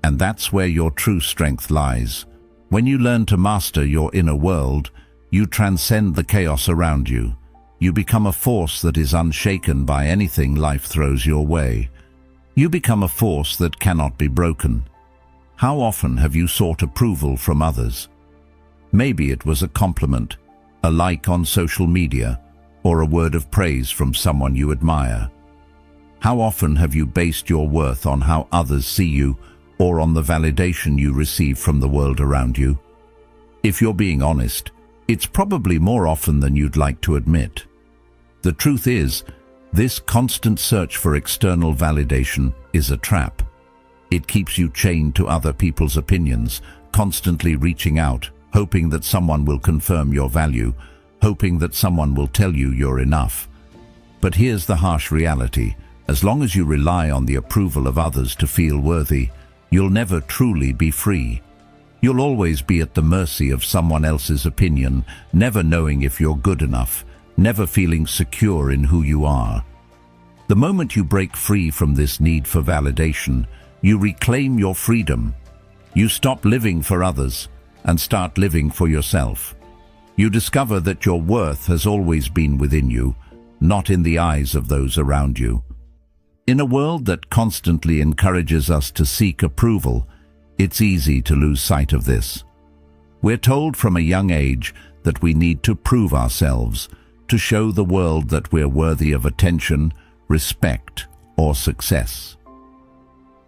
And that's where your true strength lies. When you learn to master your inner world, you transcend the chaos around you. You become a force that is unshaken by anything life throws your way. You become a force that cannot be broken. How often have you sought approval from others? Maybe it was a compliment, a like on social media, or a word of praise from someone you admire. How often have you based your worth on how others see you, or on the validation you receive from the world around you? If you're being honest, it's probably more often than you'd like to admit. The truth is, this constant search for external validation is a trap. It keeps you chained to other people's opinions, constantly reaching out, hoping that someone will confirm your value, hoping that someone will tell you you're enough. But here's the harsh reality. As long as you rely on the approval of others to feel worthy, you'll never truly be free. You'll always be at the mercy of someone else's opinion, never knowing if you're good enough, never feeling secure in who you are. The moment you break free from this need for validation, you reclaim your freedom. You stop living for others and start living for yourself. You discover that your worth has always been within you, not in the eyes of those around you. In a world that constantly encourages us to seek approval, it's easy to lose sight of this. We're told from a young age that we need to prove ourselves, to show the world that we're worthy of attention, respect, or success.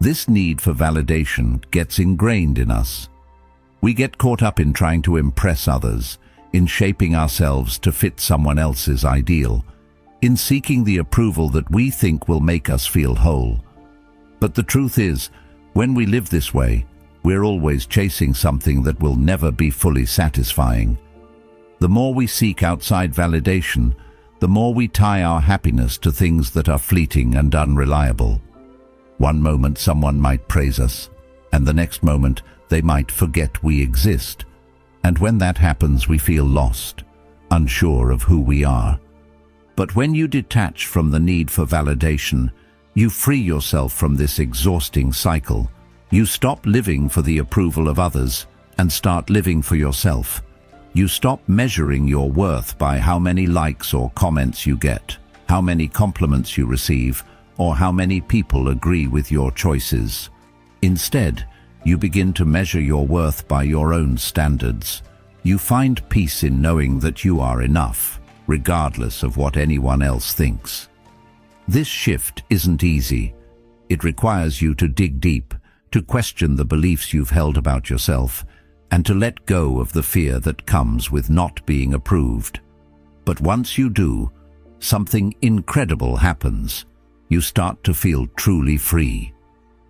This need for validation gets ingrained in us. We get caught up in trying to impress others, in shaping ourselves to fit someone else's ideal, in seeking the approval that we think will make us feel whole. But the truth is, when we live this way, we're always chasing something that will never be fully satisfying. The more we seek outside validation, the more we tie our happiness to things that are fleeting and unreliable. One moment someone might praise us, and the next moment they might forget we exist. And when that happens, we feel lost, unsure of who we are. But when you detach from the need for validation, you free yourself from this exhausting cycle. You stop living for the approval of others and start living for yourself. You stop measuring your worth by how many likes or comments you get, how many compliments you receive, or how many people agree with your choices. Instead, you begin to measure your worth by your own standards. You find peace in knowing that you are enough, regardless of what anyone else thinks. This shift isn't easy. It requires you to dig deep, to question the beliefs you've held about yourself, and to let go of the fear that comes with not being approved. But once you do, something incredible happens. You start to feel truly free.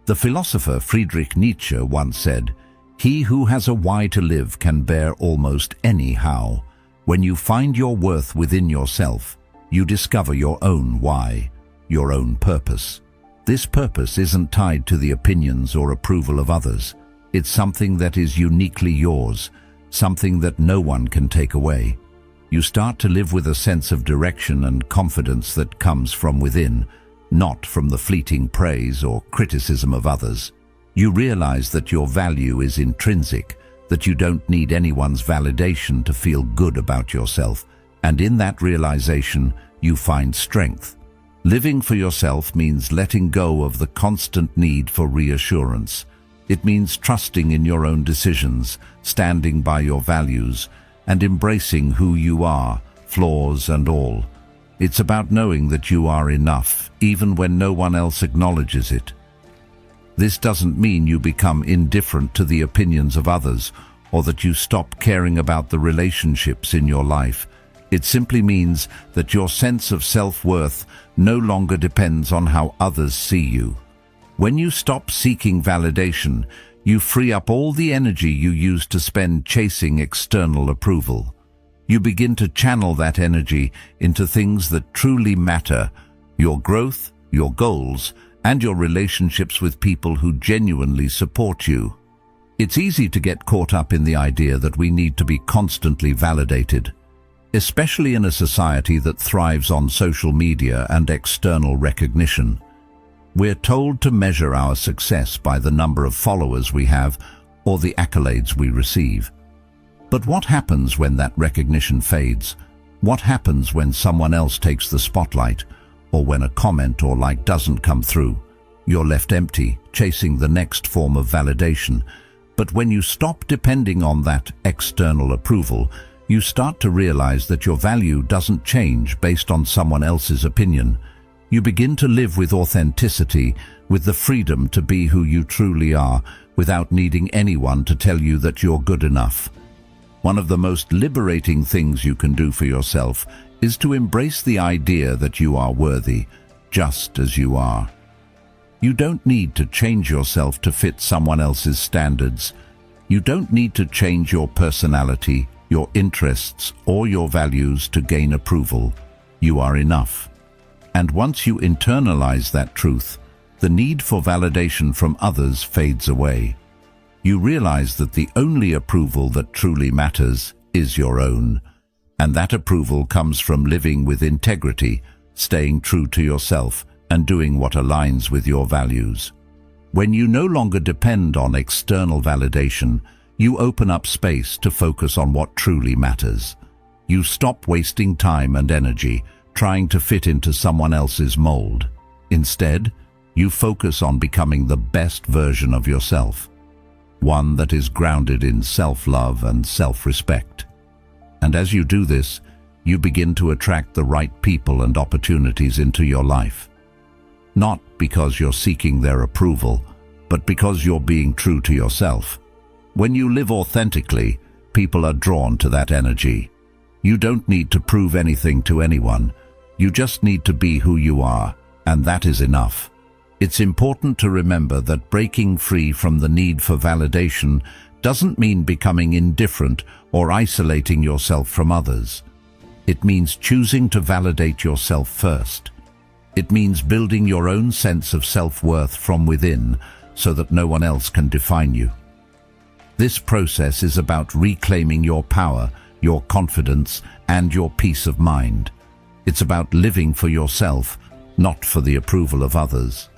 The philosopher Friedrich Nietzsche once said, "He who has a why to live can bear almost any how." When you find your worth within yourself, you discover your own why, your own purpose. This purpose isn't tied to the opinions or approval of others. It's something that is uniquely yours, something that no one can take away. You start to live with a sense of direction and confidence that comes from within, not from the fleeting praise or criticism of others. You realize that your value is intrinsic, that you don't need anyone's validation to feel good about yourself, and in that realization, you find strength. Living for yourself means letting go of the constant need for reassurance. It means trusting in your own decisions, standing by your values, and embracing who you are, flaws and all. It's about knowing that you are enough, even when no one else acknowledges it. This doesn't mean you become indifferent to the opinions of others, or that you stop caring about the relationships in your life. It simply means that your sense of self-worth no longer depends on how others see you. When you stop seeking validation, you free up all the energy you used to spend chasing external approval. You begin to channel that energy into things that truly matter: your growth, your goals, and your relationships with people who genuinely support you. It's easy to get caught up in the idea that we need to be constantly validated. especially in a society that thrives on social media and external recognition. We're told to measure our success by the number of followers we have or the accolades we receive. But what happens when that recognition fades? What happens when someone else takes the spotlight, or when a comment or like doesn't come through? You're left empty, chasing the next form of validation. But when you stop depending on that external approval, you start to realize that your value doesn't change based on someone else's opinion. You begin to live with authenticity, with the freedom to be who you truly are, without needing anyone to tell you that you're good enough. One of the most liberating things you can do for yourself is to embrace the idea that you are worthy, just as you are. You don't need to change yourself to fit someone else's standards. You don't need to change your personality, your interests, or your values to gain approval. You are enough. And once you internalize that truth, the need for validation from others fades away. You realize that the only approval that truly matters is your own. And that approval comes from living with integrity, staying true to yourself, and doing what aligns with your values. When you no longer depend on external validation, you open up space to focus on what truly matters. You stop wasting time and energy trying to fit into someone else's mold. Instead, you focus on becoming the best version of yourself, one that is grounded in self-love and self-respect. And as you do this, you begin to attract the right people and opportunities into your life. Not because you're seeking their approval, but because you're being true to yourself. When you live authentically, people are drawn to that energy. You don't need to prove anything to anyone. You just need to be who you are, and that is enough. It's important to remember that breaking free from the need for validation doesn't mean becoming indifferent or isolating yourself from others. It means choosing to validate yourself first. It means building your own sense of self-worth from within so that no one else can define you. This process is about reclaiming your power, your confidence, and your peace of mind. It's about living for yourself, not for the approval of others.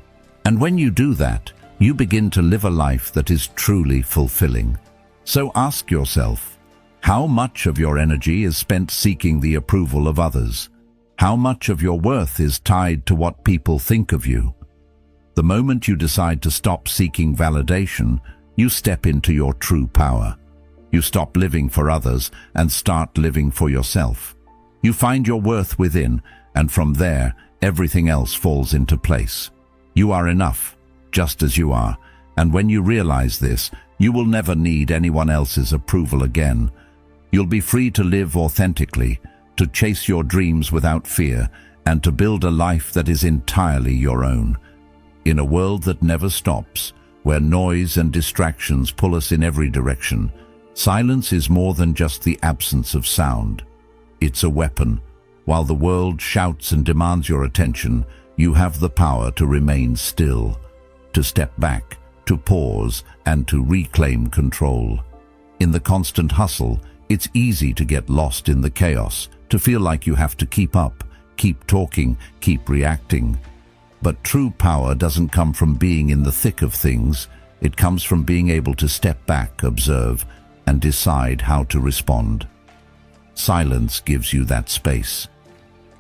And when you do that, you begin to live a life that is truly fulfilling. So ask yourself, how much of your energy is spent seeking the approval of others? How much of your worth is tied to what people think of you? The moment you decide to stop seeking validation, you step into your true power. You stop living for others and start living for yourself. You find your worth within, and from there, everything else falls into place. You are enough, just as you are, and when you realize this, you will never need anyone else's approval again. You'll be free to live authentically, to chase your dreams without fear, and to build a life that is entirely your own. In a world that never stops, where noise and distractions pull us in every direction, silence is more than just the absence of sound. It's a weapon. While the world shouts and demands your attention, you have the power to remain still, to step back, to pause, and to reclaim control. In the constant hustle, it's easy to get lost in the chaos, to feel like you have to keep up, keep talking, keep reacting. But true power doesn't come from being in the thick of things. It comes from being able to step back, observe, and decide how to respond. Silence gives you that space.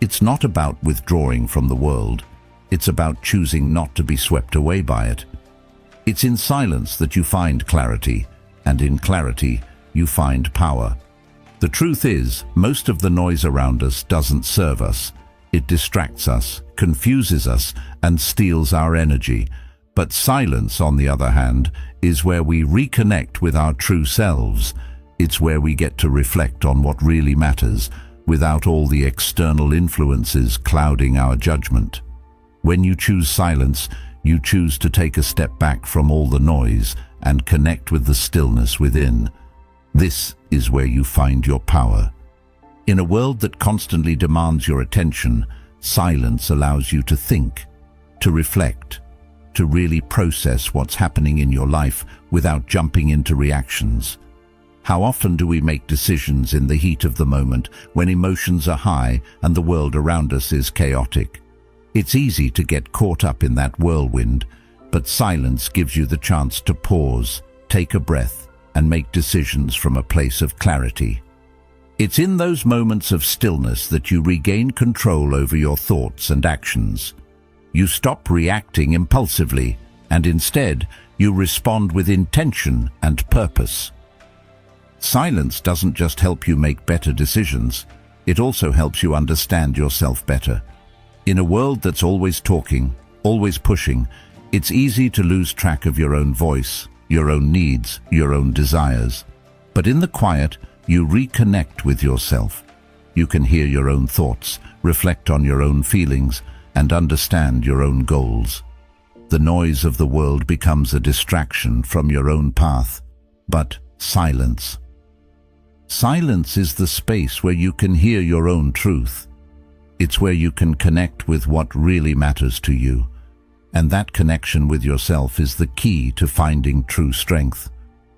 It's not about withdrawing from the world. It's about choosing not to be swept away by it. It's in silence that you find clarity, and in clarity, you find power. The truth is, most of the noise around us doesn't serve us. It distracts us, confuses us, and steals our energy. But silence, on the other hand, is where we reconnect with our true selves. It's where we get to reflect on what really matters, without all the external influences clouding our judgment. When you choose silence, you choose to take a step back from all the noise and connect with the stillness within. This is where you find your power. In a world that constantly demands your attention, silence allows you to think, to reflect, to really process what's happening in your life without jumping into reactions. How often do we make decisions in the heat of the moment when emotions are high and the world around us is chaotic? It's easy to get caught up in that whirlwind, but silence gives you the chance to pause, take a breath, and make decisions from a place of clarity. It's in those moments of stillness that you regain control over your thoughts and actions. You stop reacting impulsively, and instead, you respond with intention and purpose. Silence doesn't just help you make better decisions, it also helps you understand yourself better. In a world that's always talking, always pushing, it's easy to lose track of your own voice, your own needs, your own desires. But in the quiet, you reconnect with yourself. You can hear your own thoughts, reflect on your own feelings, and understand your own goals. The noise of the world becomes a distraction from your own path. But silence. Silence is the space where you can hear your own truth. It's where you can connect with what really matters to you. And that connection with yourself is the key to finding true strength.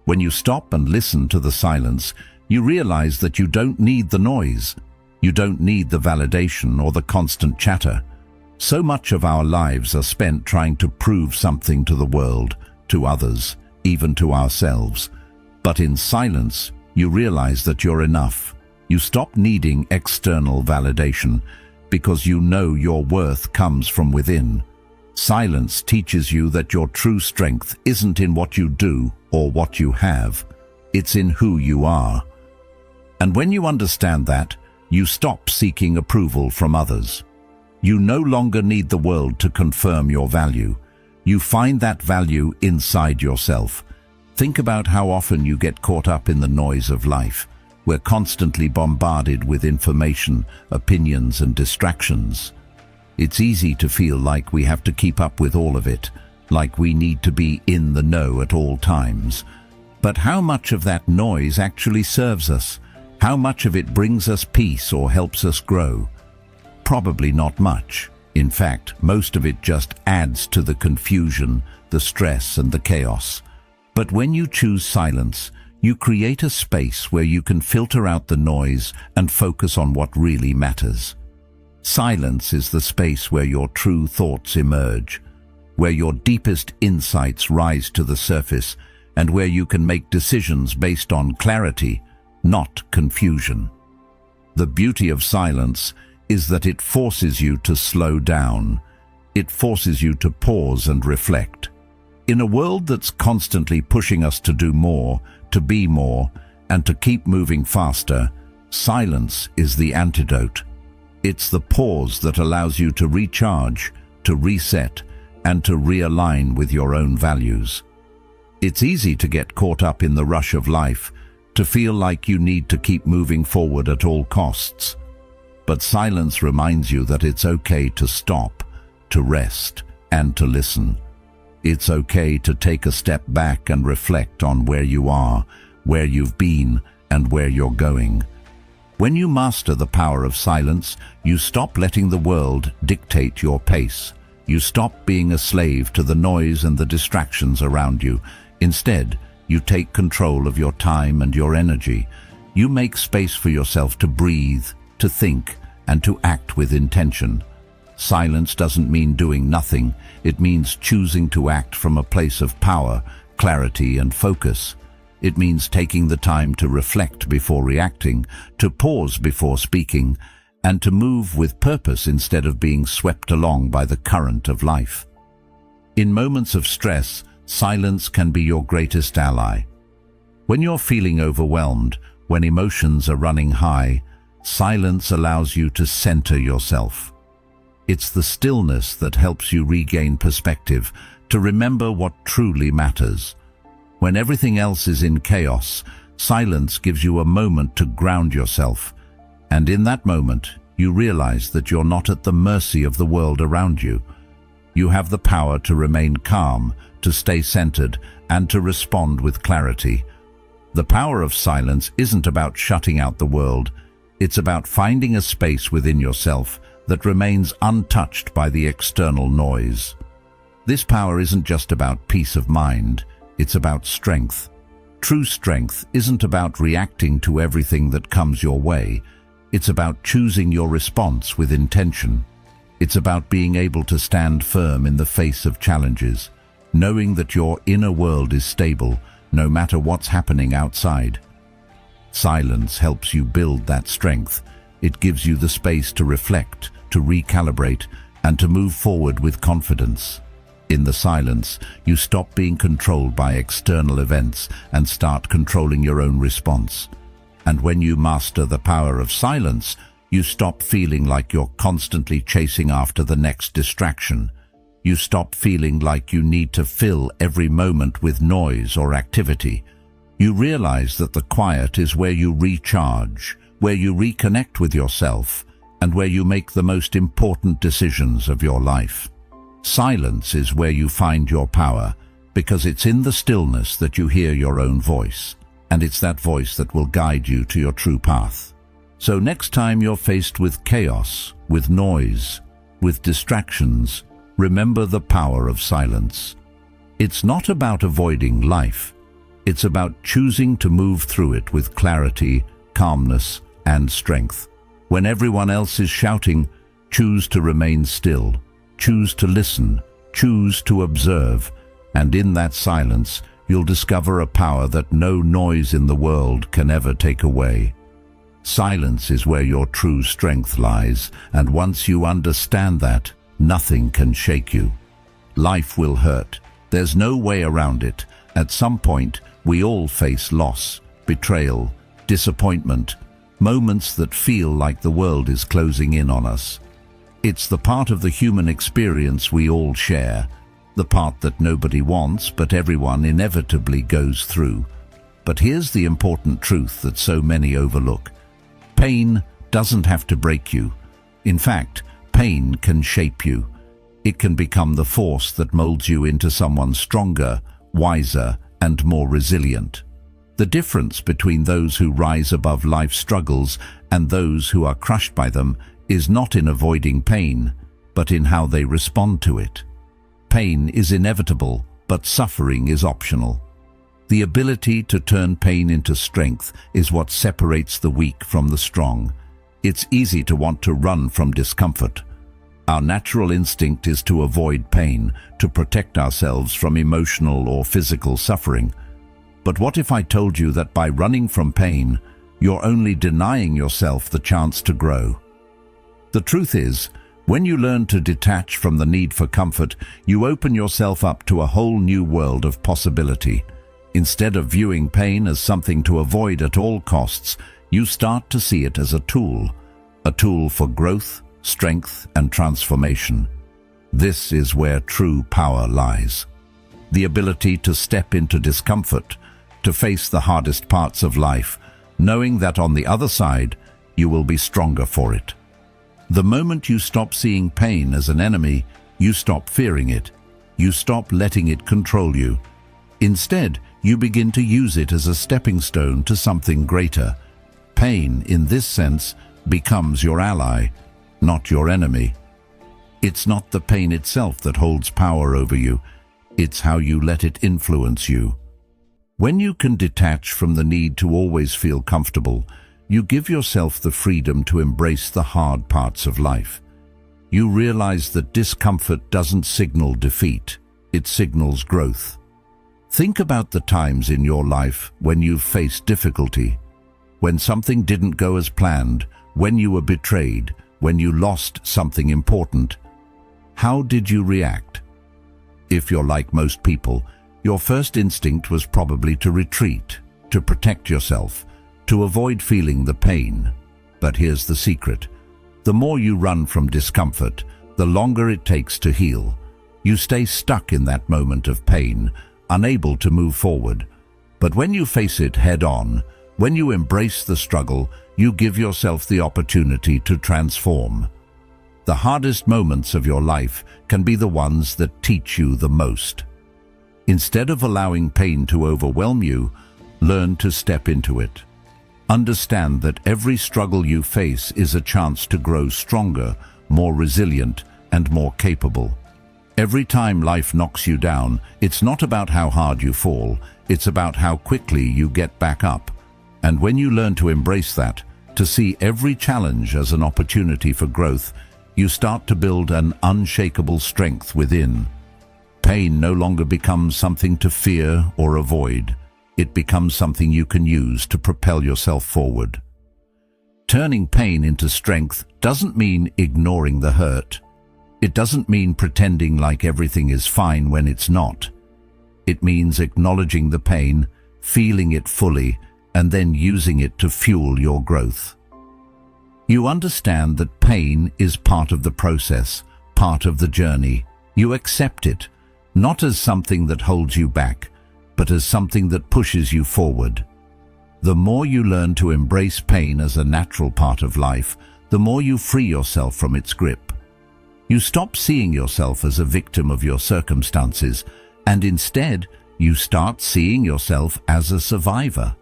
When you stop and listen to the silence, you realize that you don't need the noise. You don't need the validation or the constant chatter. So much of our lives are spent trying to prove something to the world, to others, even to ourselves. But in silence, you realize that you're enough. You stop needing external validation because you know your worth comes from within. Silence teaches you that your true strength isn't in what you do or what you have. It's in who you are. And when you understand that, you stop seeking approval from others. You no longer need the world to confirm your value. You find that value inside yourself. Think about how often you get caught up in the noise of life. We're constantly bombarded with information, opinions, and distractions. It's easy to feel like we have to keep up with all of it, like we need to be in the know at all times. But how much of that noise actually serves us? How much of it brings us peace or helps us grow? Probably not much. In fact, most of it just adds to the confusion, the stress, and the chaos. But when you choose silence, you create a space where you can filter out the noise and focus on what really matters. Silence is the space where your true thoughts emerge, where your deepest insights rise to the surface, and where you can make decisions based on clarity, not confusion. The beauty of silence is that it forces you to slow down. It forces you to pause and reflect. In a world that's constantly pushing us to do more, to be more, and to keep moving faster, silence is the antidote. It's the pause that allows you to recharge, to reset, and to realign with your own values. It's easy to get caught up in the rush of life, to feel like you need to keep moving forward at all costs. But silence reminds you that it's okay to stop, to rest, and to listen. It's okay to take a step back and reflect on where you are, where you've been, and where you're going. When you master the power of silence, you stop letting the world dictate your pace. You stop being a slave to the noise and the distractions around you. Instead, you take control of your time and your energy. You make space for yourself to breathe, to think, and to act with intention. Silence doesn't mean doing nothing. It means choosing to act from a place of power, clarity, and focus. It means taking the time to reflect before reacting, to pause before speaking, and to move with purpose instead of being swept along by the current of life. In moments of stress, silence can be your greatest ally. When you're feeling overwhelmed, when emotions are running high, silence allows you to center yourself. It's the stillness that helps you regain perspective, to remember what truly matters. When everything else is in chaos, silence gives you a moment to ground yourself. And in that moment, you realize that you're not at the mercy of the world around you. You have the power to remain calm, to stay centered, and to respond with clarity. The power of silence isn't about shutting out the world. It's about finding a space within yourself that remains untouched by the external noise. This power isn't just about peace of mind, it's about strength. True strength isn't about reacting to everything that comes your way. It's about choosing your response with intention. It's about being able to stand firm in the face of challenges, knowing that your inner world is stable, no matter what's happening outside. Silence helps you build that strength. It gives you the space to reflect, to recalibrate, and to move forward with confidence. In the silence, you stop being controlled by external events and start controlling your own response. And when you master the power of silence, you stop feeling like you're constantly chasing after the next distraction. You stop feeling like you need to fill every moment with noise or activity. You realize that the quiet is where you recharge, where you reconnect with yourself, and where you make the most important decisions of your life. Silence is where you find your power, because it's in the stillness that you hear your own voice, and it's that voice that will guide you to your true path. So next time you're faced with chaos, with noise, with distractions, remember the power of silence. It's not about avoiding life. It's about choosing to move through it with clarity, calmness, and strength. When everyone else is shouting, choose to remain still. Choose to listen, choose to observe, and in that silence, you'll discover a power that no noise in the world can ever take away. Silence is where your true strength lies, and once you understand that, nothing can shake you. Life will hurt. There's no way around it. At some point, we all face loss, betrayal, disappointment, moments that feel like the world is closing in on us. It's the part of the human experience we all share, the part that nobody wants but everyone inevitably goes through. But here's the important truth that so many overlook. Pain doesn't have to break you. In fact, pain can shape you. It can become the force that molds you into someone stronger, wiser, and more resilient. The difference between those who rise above life's struggles and those who are crushed by them is not in avoiding pain, but in how they respond to it. Pain is inevitable, but suffering is optional. The ability to turn pain into strength is what separates the weak from the strong. It's easy to want to run from discomfort. Our natural instinct is to avoid pain, to protect ourselves from emotional or physical suffering. But what if I told you that by running from pain, you're only denying yourself the chance to grow? The truth is, when you learn to detach from the need for comfort, you open yourself up to a whole new world of possibility. Instead of viewing pain as something to avoid at all costs, you start to see it as a tool for growth, strength, and transformation. This is where true power lies. The ability to step into discomfort, to face the hardest parts of life, knowing that on the other side, you will be stronger for it. The moment you stop seeing pain as an enemy, you stop fearing it. You stop letting it control you. Instead, you begin to use it as a stepping stone to something greater. Pain, in this sense, becomes your ally, not your enemy. It's not the pain itself that holds power over you. It's how you let it influence you. When you can detach from the need to always feel comfortable, you give yourself the freedom to embrace the hard parts of life. You realize that discomfort doesn't signal defeat, it signals growth. Think about the times in your life when you've faced difficulty, when something didn't go as planned, when you were betrayed, when you lost something important. How did you react? If you're like most people, your first instinct was probably to retreat, to protect yourself, to avoid feeling the pain. But here's the secret. The more you run from discomfort, the longer it takes to heal. You stay stuck in that moment of pain, unable to move forward. But when you face it head-on, when you embrace the struggle, you give yourself the opportunity to transform. The hardest moments of your life can be the ones that teach you the most. Instead of allowing pain to overwhelm you, learn to step into it. Understand that every struggle you face is a chance to grow stronger, more resilient, and more capable. Every time life knocks you down, it's not about how hard you fall, it's about how quickly you get back up. And when you learn to embrace that, to see every challenge as an opportunity for growth, you start to build an unshakable strength within. Pain no longer becomes something to fear or avoid. It becomes something you can use to propel yourself forward. Turning pain into strength doesn't mean ignoring the hurt. It doesn't mean pretending like everything is fine when it's not. It means acknowledging the pain, feeling it fully, and then using it to fuel your growth. You understand that pain is part of the process, part of the journey. You accept it, not as something that holds you back, but as something that pushes you forward. The more you learn to embrace pain as a natural part of life, the more you free yourself from its grip. You stop seeing yourself as a victim of your circumstances, and instead, you start seeing yourself as a survivor.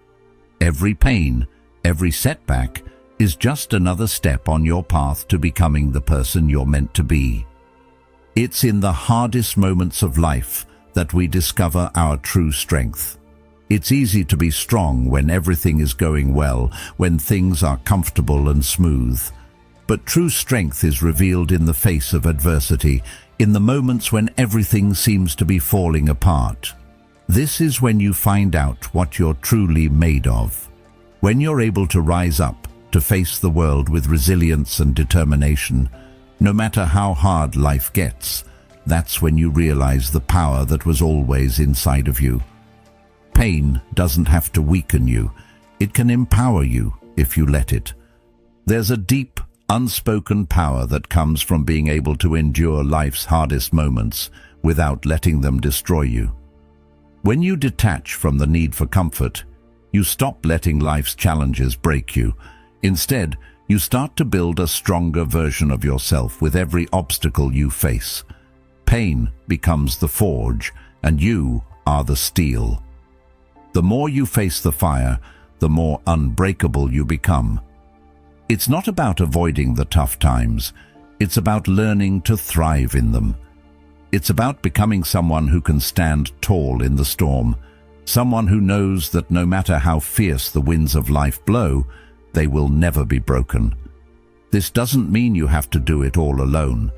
Every pain, every setback, is just another step on your path to becoming the person you're meant to be. It's in the hardest moments of life that we discover our true strength. It's easy to be strong when everything is going well, when things are comfortable and smooth. But true strength is revealed in the face of adversity, in the moments when everything seems to be falling apart. This is when you find out what you're truly made of. When you're able to rise up, to face the world with resilience and determination, no matter how hard life gets, that's when you realize the power that was always inside of you. Pain doesn't have to weaken you. It can empower you if you let it. There's a deep, unspoken power that comes from being able to endure life's hardest moments without letting them destroy you. When you detach from the need for comfort, you stop letting life's challenges break you. Instead, you start to build a stronger version of yourself with every obstacle you face. Pain becomes the forge, and you are the steel. The more you face the fire, the more unbreakable you become. It's not about avoiding the tough times. It's about learning to thrive in them. It's about becoming someone who can stand tall in the storm, someone who knows that no matter how fierce the winds of life blow, they will never be broken. This doesn't mean you have to do it all alone.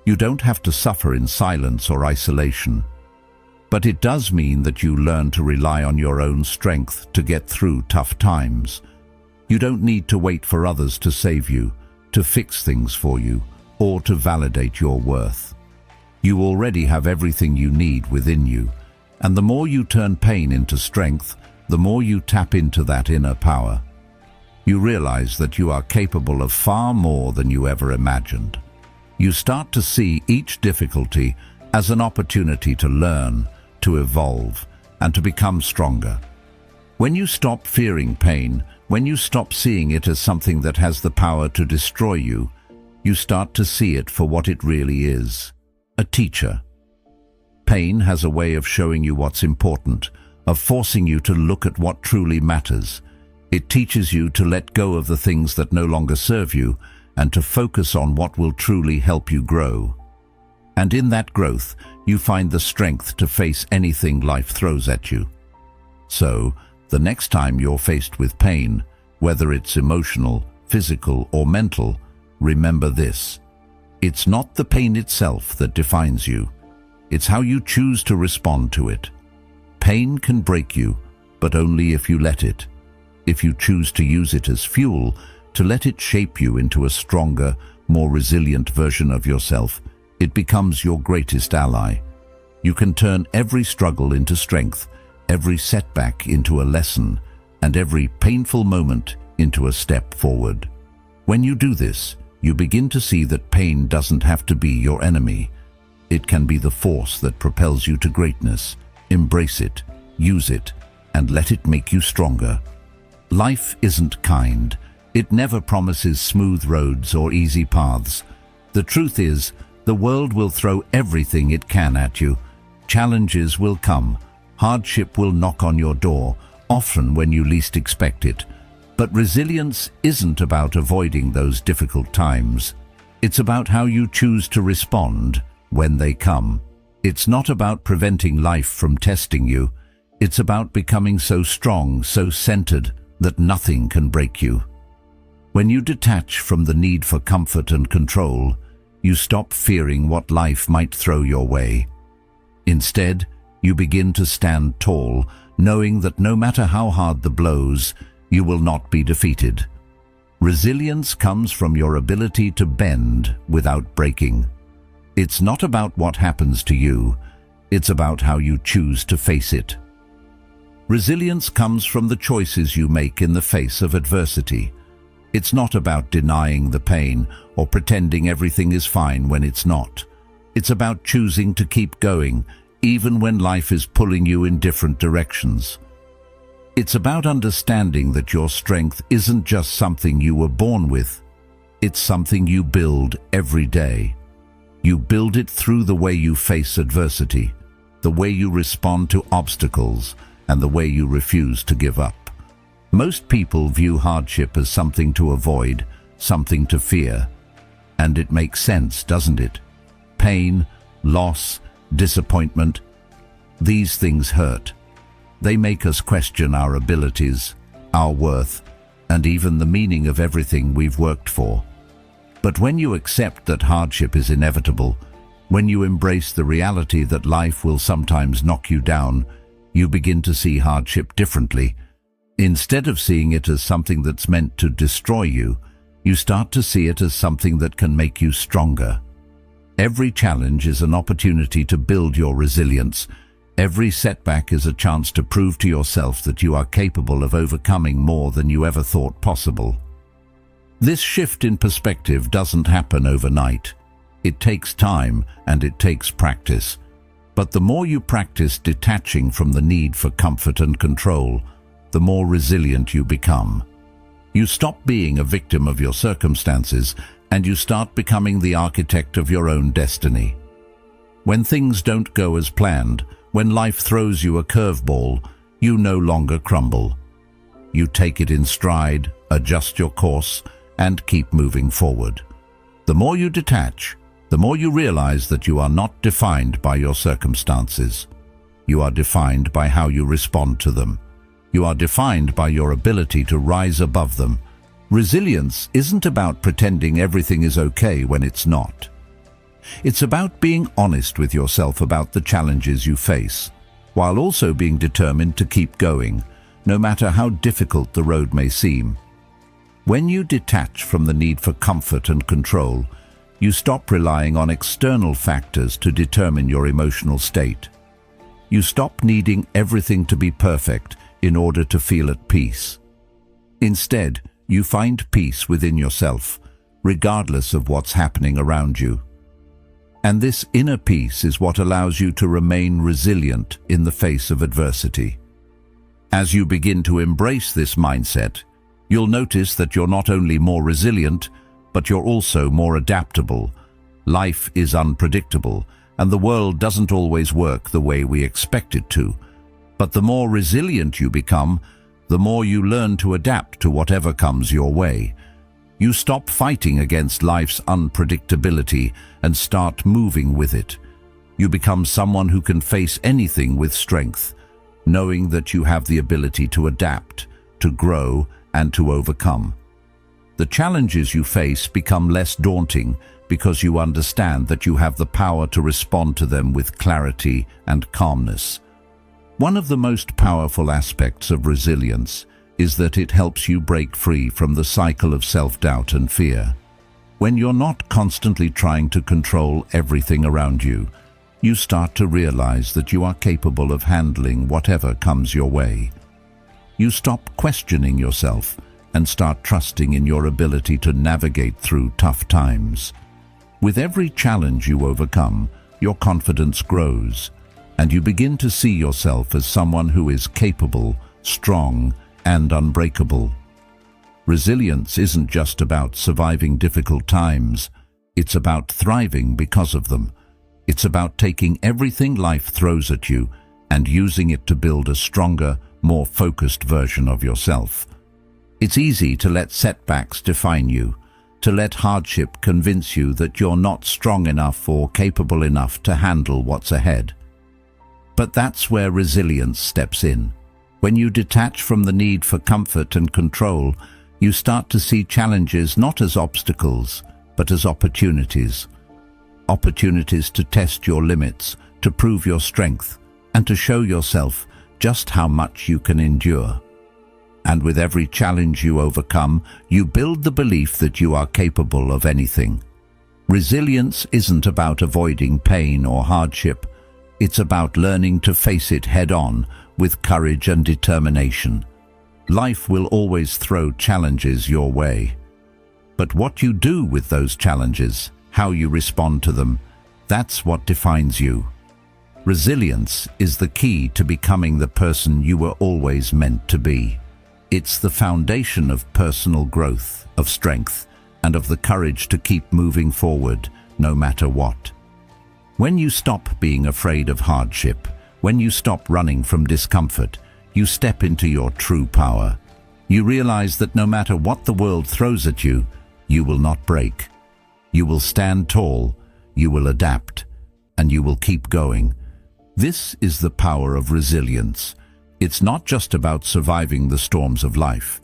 You don't have to suffer in silence or isolation. But it does mean that you learn to rely on your own strength to get through tough times. You don't need to wait for others to save you, to fix things for you, or to validate your worth. You already have everything you need within you, and the more you turn pain into strength, the more you tap into that inner power. You realize that you are capable of far more than you ever imagined. You start to see each difficulty as an opportunity to learn, to evolve, and to become stronger. When you stop fearing pain, when you stop seeing it as something that has the power to destroy you, you start to see it for what it really is, a teacher. Pain has a way of showing you what's important, of forcing you to look at what truly matters. It teaches you to let go of the things that no longer serve you and to focus on what will truly help you grow. And in that growth, you find the strength to face anything life throws at you. So, the next time you're faced with pain, whether it's emotional, physical, or mental, remember this. It's not the pain itself that defines you. It's how you choose to respond to it. Pain can break you, but only if you let it. If you choose to use it as fuel, to let it shape you into a stronger, more resilient version of yourself, it becomes your greatest ally. You can turn every struggle into strength, every setback into a lesson, and every painful moment into a step forward. When you do this, you begin to see that pain doesn't have to be your enemy. It can be the force that propels you to greatness. Embrace it, use it, and let it make you stronger. Life isn't kind. It never promises smooth roads or easy paths. The truth is, the world will throw everything it can at you. Challenges will come. Hardship will knock on your door, often when you least expect it. But resilience isn't about avoiding those difficult times. It's about how you choose to respond when they come. It's not about preventing life from testing you. It's about becoming so strong, so centered, that nothing can break you. When you detach from the need for comfort and control, you stop fearing what life might throw your way. Instead, you begin to stand tall, knowing that no matter how hard the blows, you will not be defeated. Resilience comes from your ability to bend without breaking. It's not about what happens to you, it's about how you choose to face it. Resilience comes from the choices you make in the face of adversity. It's not about denying the pain or pretending everything is fine when it's not. It's about choosing to keep going, even when life is pulling you in different directions. It's about understanding that your strength isn't just something you were born with. It's something you build every day. You build it through the way you face adversity, the way you respond to obstacles, and the way you refuse to give up. Most people view hardship as something to avoid, something to fear. And it makes sense, doesn't it? Pain, loss, disappointment, these things hurt. They make us question our abilities, our worth, and even the meaning of everything we've worked for. But when you accept that hardship is inevitable, when you embrace the reality that life will sometimes knock you down, you begin to see hardship differently. Instead of seeing it as something that's meant to destroy you, you start to see it as something that can make you stronger. Every challenge is an opportunity to build your resilience. Every setback is a chance to prove to yourself that you are capable of overcoming more than you ever thought possible. This shift in perspective doesn't happen overnight. It takes time and it takes practice. But the more you practice detaching from the need for comfort and control, the more resilient you become. You stop being a victim of your circumstances and you start becoming the architect of your own destiny. When things don't go as planned, when life throws you a curveball, you no longer crumble. You take it in stride, adjust your course, and keep moving forward. The more you detach, the more you realize that you are not defined by your circumstances. You are defined by how you respond to them. You are defined by your ability to rise above them. Resilience isn't about pretending everything is okay when it's not. It's about being honest with yourself about the challenges you face, while also being determined to keep going, no matter how difficult the road may seem. When you detach from the need for comfort and control, you stop relying on external factors to determine your emotional state. You stop needing everything to be perfect in order to feel at peace. Instead, you find peace within yourself, regardless of what's happening around you. And this inner peace is what allows you to remain resilient in the face of adversity. As you begin to embrace this mindset, you'll notice that you're not only more resilient, but you're also more adaptable. Life is unpredictable, and the world doesn't always work the way we expect it to. But the more resilient you become, the more you learn to adapt to whatever comes your way. You stop fighting against life's unpredictability and start moving with it. You become someone who can face anything with strength, knowing that you have the ability to adapt, to grow, and to overcome. The challenges you face become less daunting because you understand that you have the power to respond to them with clarity and calmness. One of the most powerful aspects of resilience is that it helps you break free from the cycle of self-doubt and fear. When you're not constantly trying to control everything around you, you start to realize that you are capable of handling whatever comes your way. You stop questioning yourself and start trusting in your ability to navigate through tough times. With every challenge you overcome, your confidence grows, and you begin to see yourself as someone who is capable, strong, and unbreakable. Resilience isn't just about surviving difficult times, it's about thriving because of them. It's about taking everything life throws at you and using it to build a stronger, more focused version of yourself. It's easy to let setbacks define you, to let hardship convince you that you're not strong enough or capable enough to handle what's ahead. But that's where resilience steps in. When you detach from the need for comfort and control, you start to see challenges not as obstacles, but as opportunities. Opportunities to test your limits, to prove your strength, and to show yourself just how much you can endure. And with every challenge you overcome, you build the belief that you are capable of anything. Resilience isn't about avoiding pain or hardship. It's about learning to face it head-on with courage and determination. Life will always throw challenges your way. But what you do with those challenges, how you respond to them, that's what defines you. Resilience is the key to becoming the person you were always meant to be. It's the foundation of personal growth, of strength, and of the courage to keep moving forward, no matter what. When you stop being afraid of hardship, when you stop running from discomfort, you step into your true power. You realize that no matter what the world throws at you, you will not break. You will stand tall, you will adapt, and you will keep going. This is the power of resilience. It's not just about surviving the storms of life.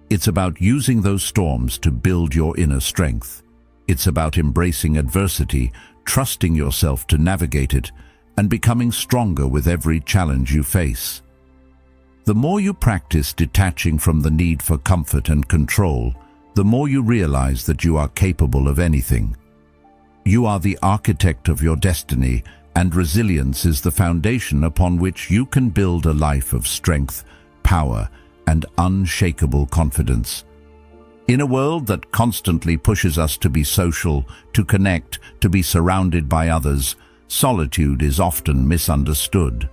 It's about using those storms to build your inner strength. It's about embracing adversity, trusting yourself to navigate it, and becoming stronger with every challenge you face. The more you practice detaching from the need for comfort and control, the more you realize that you are capable of anything. You are the architect of your destiny, and resilience is the foundation upon which you can build a life of strength, power, and unshakable confidence. In a world that constantly pushes us to be social, to connect, to be surrounded by others, solitude is often misunderstood.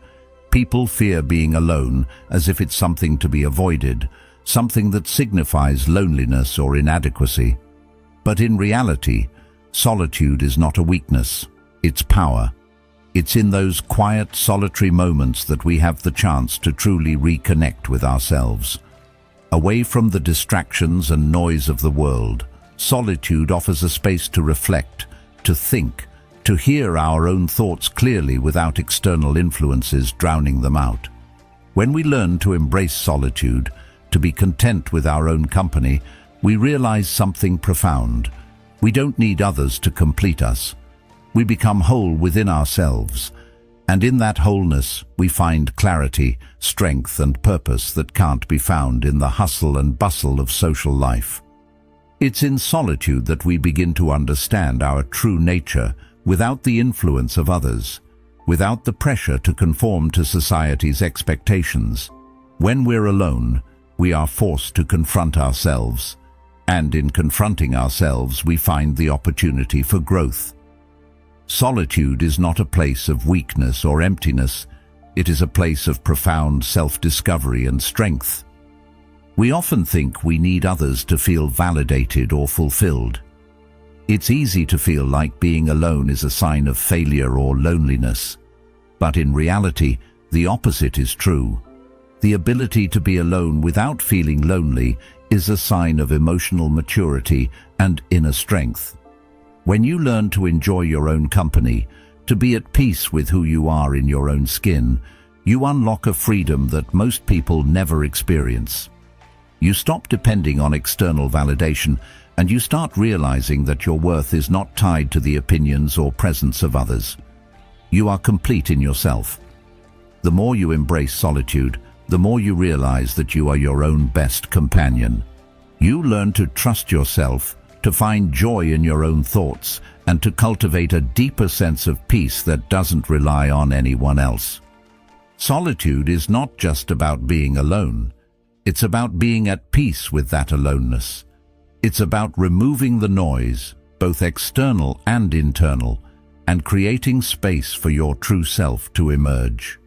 People fear being alone as if it's something to be avoided, something that signifies loneliness or inadequacy. But in reality, solitude is not a weakness, it's power. It's in those quiet, solitary moments that we have the chance to truly reconnect with ourselves. Away from the distractions and noise of the world, solitude offers a space to reflect, to think, to hear our own thoughts clearly without external influences drowning them out. When we learn to embrace solitude, to be content with our own company, we realize something profound. We don't need others to complete us. We become whole within ourselves, and in that wholeness we find clarity, strength, and purpose that can't be found in the hustle and bustle of social life. It's in solitude that we begin to understand our true nature without the influence of others, without the pressure to conform to society's expectations. When we're alone, we are forced to confront ourselves, and in confronting ourselves we find the opportunity for growth. Solitude is not a place of weakness or emptiness. It is a place of profound self-discovery and strength. We often think we need others to feel validated or fulfilled. It's easy to feel like being alone is a sign of failure or loneliness. But in reality, the opposite is true. The ability to be alone without feeling lonely is a sign of emotional maturity and inner strength. When you learn to enjoy your own company, to be at peace with who you are in your own skin, you unlock a freedom that most people never experience. You stop depending on external validation, and you start realizing that your worth is not tied to the opinions or presence of others. You are complete in yourself. The more you embrace solitude, the more you realize that you are your own best companion. You learn to trust yourself, to find joy in your own thoughts, and to cultivate a deeper sense of peace that doesn't rely on anyone else. Solitude is not just about being alone. It's about being at peace with that aloneness. It's about removing the noise, both external and internal, and creating space for your true self to emerge.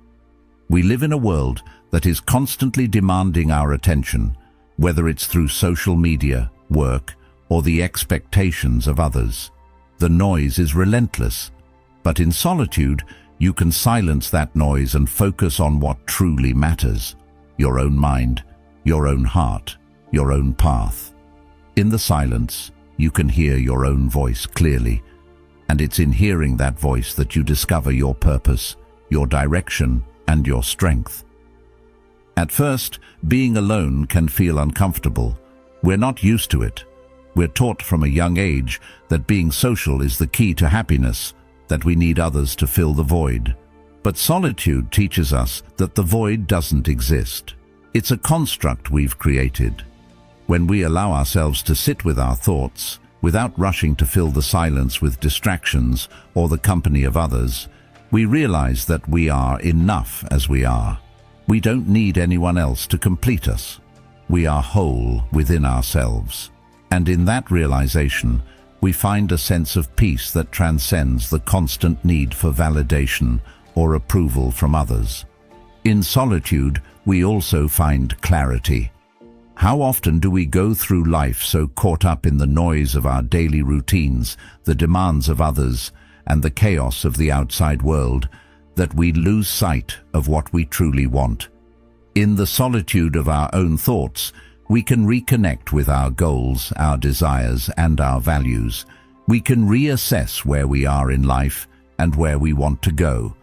We live in a world that is constantly demanding our attention, whether it's through social media, work, or the expectations of others. The noise is relentless, but in solitude, you can silence that noise and focus on what truly matters: your own mind, your own heart, your own path. In the silence, you can hear your own voice clearly, and it's in hearing that voice that you discover your purpose, your direction, and your strength. At first, being alone can feel uncomfortable. We're not used to it. We're taught from a young age that being social is the key to happiness, that we need others to fill the void. But solitude teaches us that the void doesn't exist. It's a construct we've created. When we allow ourselves to sit with our thoughts, without rushing to fill the silence with distractions or the company of others, we realize that we are enough as we are. We don't need anyone else to complete us. We are whole within ourselves. And in that realization, we find a sense of peace that transcends the constant need for validation or approval from others. In solitude, we also find clarity. How often do we go through life so caught up in the noise of our daily routines, the demands of others, and the chaos of the outside world, that we lose sight of what we truly want? In the solitude of our own thoughts, we can reconnect with our goals, our desires, and our values. We can reassess where we are in life and where we want to go.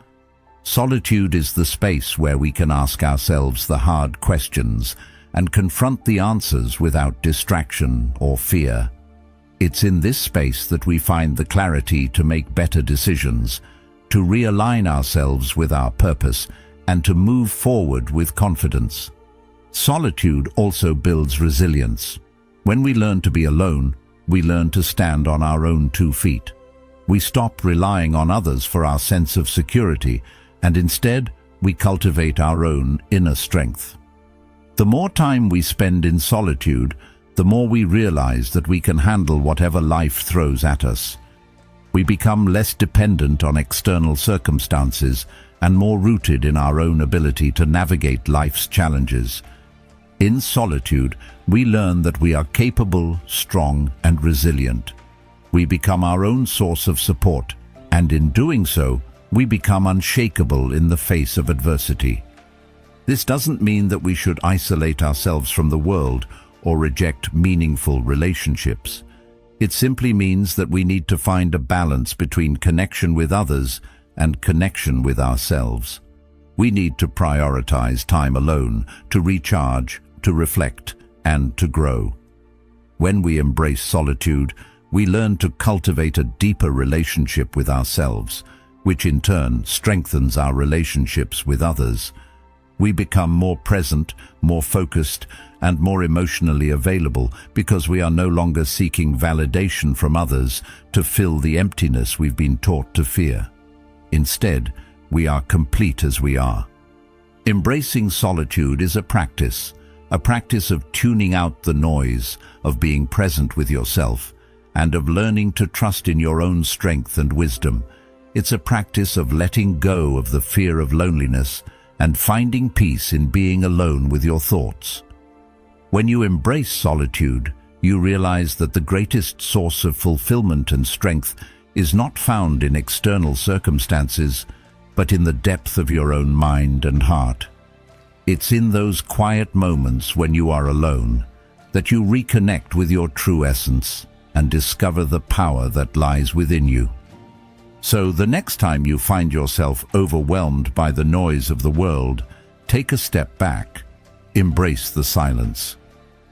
Solitude is the space where we can ask ourselves the hard questions and confront the answers without distraction or fear. It's in this space that we find the clarity to make better decisions, to realign ourselves with our purpose, and to move forward with confidence. Solitude also builds resilience. When we learn to be alone, we learn to stand on our own 2 feet. We stop relying on others for our sense of security, and instead, we cultivate our own inner strength. The more time we spend in solitude, the more we realize that we can handle whatever life throws at us. We become less dependent on external circumstances and more rooted in our own ability to navigate life's challenges. In solitude, we learn that we are capable, strong, and resilient. We become our own source of support, and in doing so, we become unshakable in the face of adversity. This doesn't mean that we should isolate ourselves from the world or reject meaningful relationships. It simply means that we need to find a balance between connection with others and connection with ourselves. We need to prioritize time alone, to recharge, to reflect, and to grow. When we embrace solitude, we learn to cultivate a deeper relationship with ourselves, which in turn strengthens our relationships with others. We become more present, more focused, and more emotionally available because we are no longer seeking validation from others to fill the emptiness we've been taught to fear. Instead, we are complete as we are. Embracing solitude is a practice of tuning out the noise, of being present with yourself, and of learning to trust in your own strength and wisdom. It's a practice of letting go of the fear of loneliness and finding peace in being alone with your thoughts. When you embrace solitude, you realize that the greatest source of fulfillment and strength is not found in external circumstances, but in the depth of your own mind and heart. It's in those quiet moments when you are alone that you reconnect with your true essence and discover the power that lies within you. So the next time you find yourself overwhelmed by the noise of the world, take a step back, embrace the silence.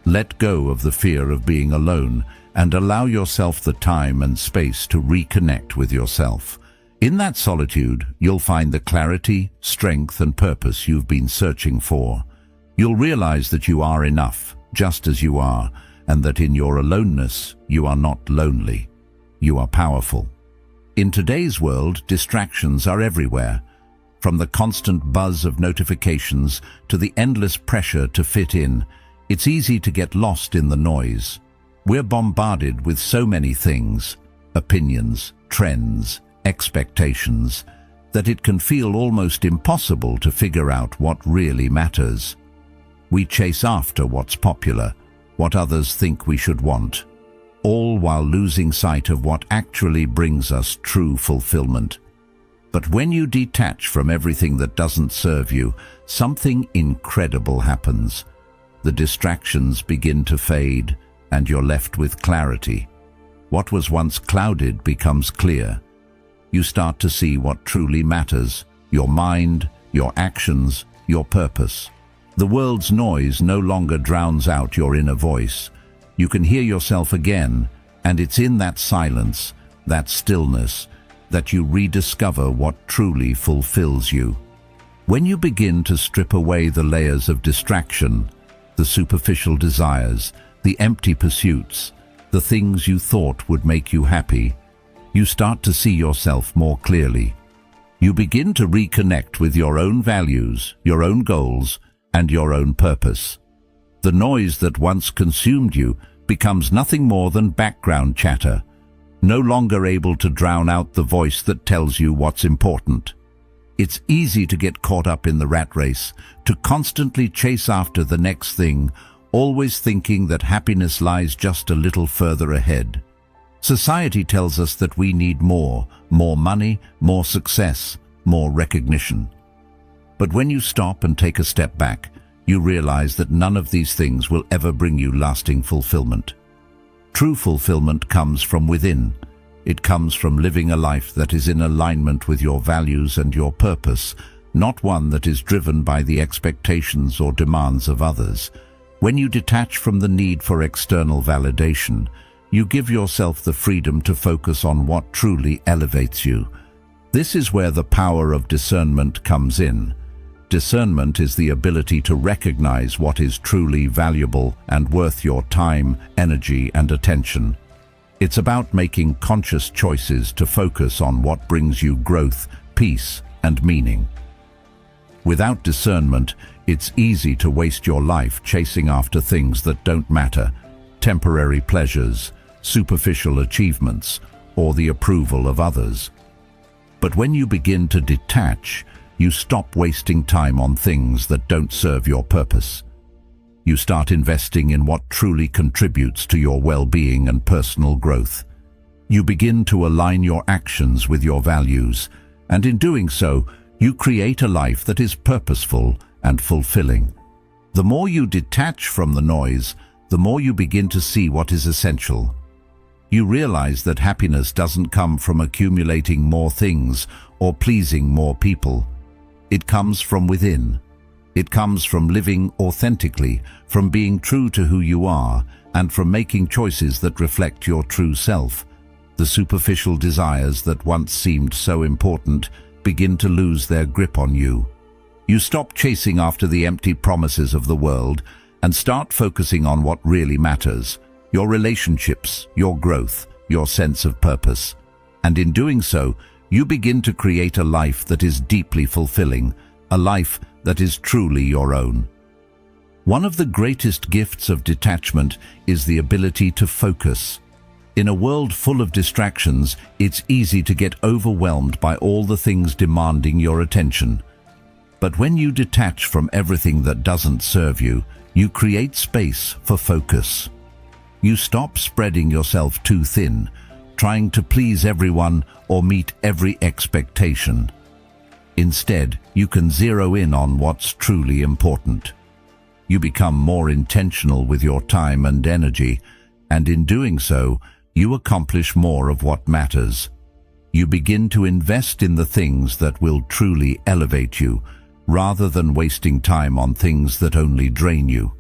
Let go of the fear of being alone and allow yourself the time and space to reconnect with yourself. In that solitude, you'll find the clarity, strength, and purpose you've been searching for. You'll realize that you are enough, just as you are, and that in your aloneness, you are not lonely. You are powerful. In today's world, distractions are everywhere. From the constant buzz of notifications to the endless pressure to fit in, it's easy to get lost in the noise. We're bombarded with so many things, opinions, trends, expectations, that it can feel almost impossible to figure out what really matters. We chase after what's popular, what others think we should want, all while losing sight of what actually brings us true fulfillment. But when you detach from everything that doesn't serve you, something incredible happens. The distractions begin to fade, and you're left with clarity. What was once clouded becomes clear. You start to see what truly matters: your mind, your actions, your purpose. The world's noise no longer drowns out your inner voice. You can hear yourself again, and it's in that silence, that stillness, that you rediscover what truly fulfills you. When you begin to strip away the layers of distraction, the superficial desires, the empty pursuits, the things you thought would make you happy, you start to see yourself more clearly. You begin to reconnect with your own values, your own goals, and your own purpose. The noise that once consumed you becomes nothing more than background chatter, no longer able to drown out the voice that tells you what's important. It's easy to get caught up in the rat race, to constantly chase after the next thing, always thinking that happiness lies just a little further ahead. Society tells us that we need more money, more success, more recognition. But when you stop and take a step back, you realize that none of these things will ever bring you lasting fulfillment. True fulfillment comes from within. It comes from living a life that is in alignment with your values and your purpose, not one that is driven by the expectations or demands of others. When you detach from the need for external validation, you give yourself the freedom to focus on what truly elevates you. This is where the power of discernment comes in. Discernment is the ability to recognize what is truly valuable and worth your time, energy, and attention. It's about making conscious choices to focus on what brings you growth, peace, and meaning. Without discernment, it's easy to waste your life chasing after things that don't matter: temporary pleasures, superficial achievements, or the approval of others. But when you begin to detach, you stop wasting time on things that don't serve your purpose. You start investing in what truly contributes to your well-being and personal growth. You begin to align your actions with your values, and in doing so, you create a life that is purposeful and fulfilling. The more you detach from the noise, the more you begin to see what is essential. You realize that happiness doesn't come from accumulating more things or pleasing more people. It comes from within. It comes from living authentically, from being true to who you are, and from making choices that reflect your true self. The superficial desires that once seemed so important begin to lose their grip on you. You stop chasing after the empty promises of the world and start focusing on what really matters: your relationships, your growth, your sense of purpose. And in doing so, you begin to create a life that is deeply fulfilling, a life that is truly your own. One of the greatest gifts of detachment is the ability to focus. In a world full of distractions, it's easy to get overwhelmed by all the things demanding your attention. But when you detach from everything that doesn't serve you, you create space for focus. You stop spreading yourself too thin, trying to please everyone or meet every expectation. Instead, you can zero in on what's truly important. You become more intentional with your time and energy, and in doing so, you accomplish more of what matters. You begin to invest in the things that will truly elevate you, rather than wasting time on things that only drain you.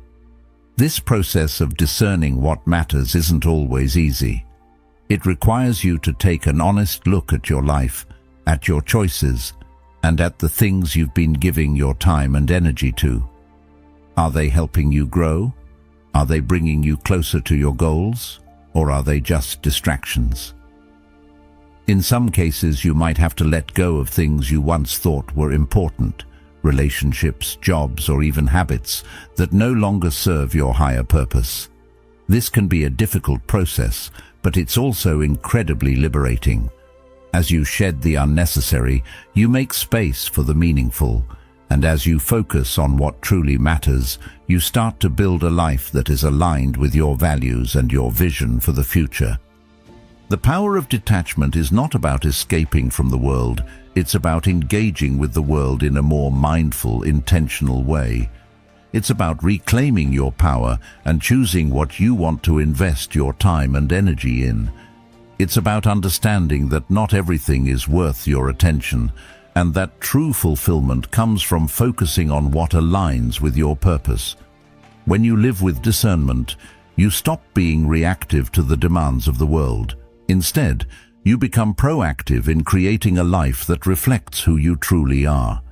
This process of discerning what matters isn't always easy. It requires you to take an honest look at your life, at your choices, and at the things you've been giving your time and energy to. Are they helping you grow? Are they bringing you closer to your goals? Or are they just distractions? In some cases, you might have to let go of things you once thought were important: relationships, jobs, or even habits that no longer serve your higher purpose. This can be a difficult process, but it's also incredibly liberating. As you shed the unnecessary, you make space for the meaningful, and as you focus on what truly matters, you start to build a life that is aligned with your values and your vision for the future. The power of detachment is not about escaping from the world, it's about engaging with the world in a more mindful, intentional way. It's about reclaiming your power and choosing what you want to invest your time and energy in. It's about understanding that not everything is worth your attention, and that true fulfillment comes from focusing on what aligns with your purpose. When you live with discernment, you stop being reactive to the demands of the world. Instead, you become proactive in creating a life that reflects who you truly are.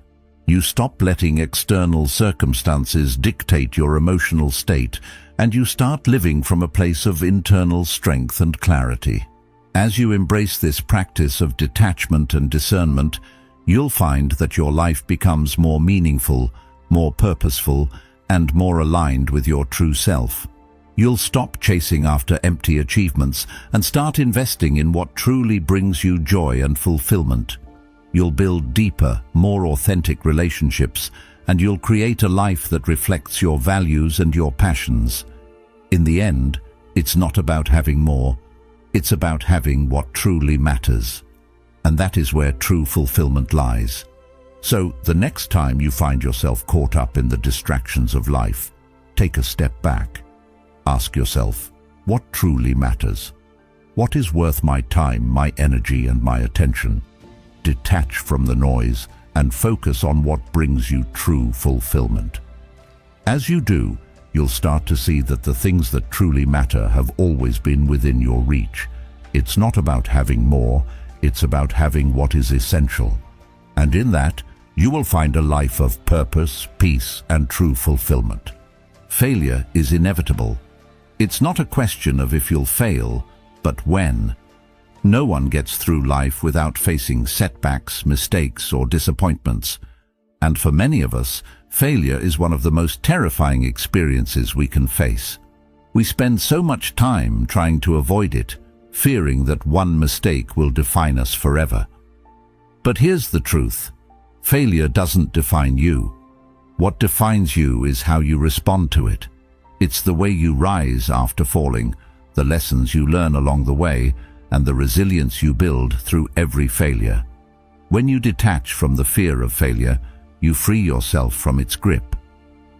You stop letting external circumstances dictate your emotional state, and you start living from a place of internal strength and clarity. As you embrace this practice of detachment and discernment, you'll find that your life becomes more meaningful, more purposeful, and more aligned with your true self. You'll stop chasing after empty achievements and start investing in what truly brings you joy and fulfillment. You'll build deeper, more authentic relationships, and you'll create a life that reflects your values and your passions. In the end, it's not about having more, it's about having what truly matters. And that is where true fulfillment lies. So, the next time you find yourself caught up in the distractions of life, take a step back. Ask yourself, what truly matters? What is worth my time, my energy, and my attention? Detach from the noise and focus on what brings you true fulfillment. As you do, you'll start to see that the things that truly matter have always been within your reach. It's not about having more, it's about having what is essential. And in that, you will find a life of purpose, peace, and true fulfillment. Failure is inevitable. It's not a question of if you'll fail, but when. No one gets through life without facing setbacks, mistakes, or disappointments. And for many of us, failure is one of the most terrifying experiences we can face. We spend so much time trying to avoid it, fearing that one mistake will define us forever. But here's the truth. Failure doesn't define you. What defines you is how you respond to it. It's the way you rise after falling, the lessons you learn along the way, and the resilience you build through every failure. When you detach from the fear of failure, you free yourself from its grip.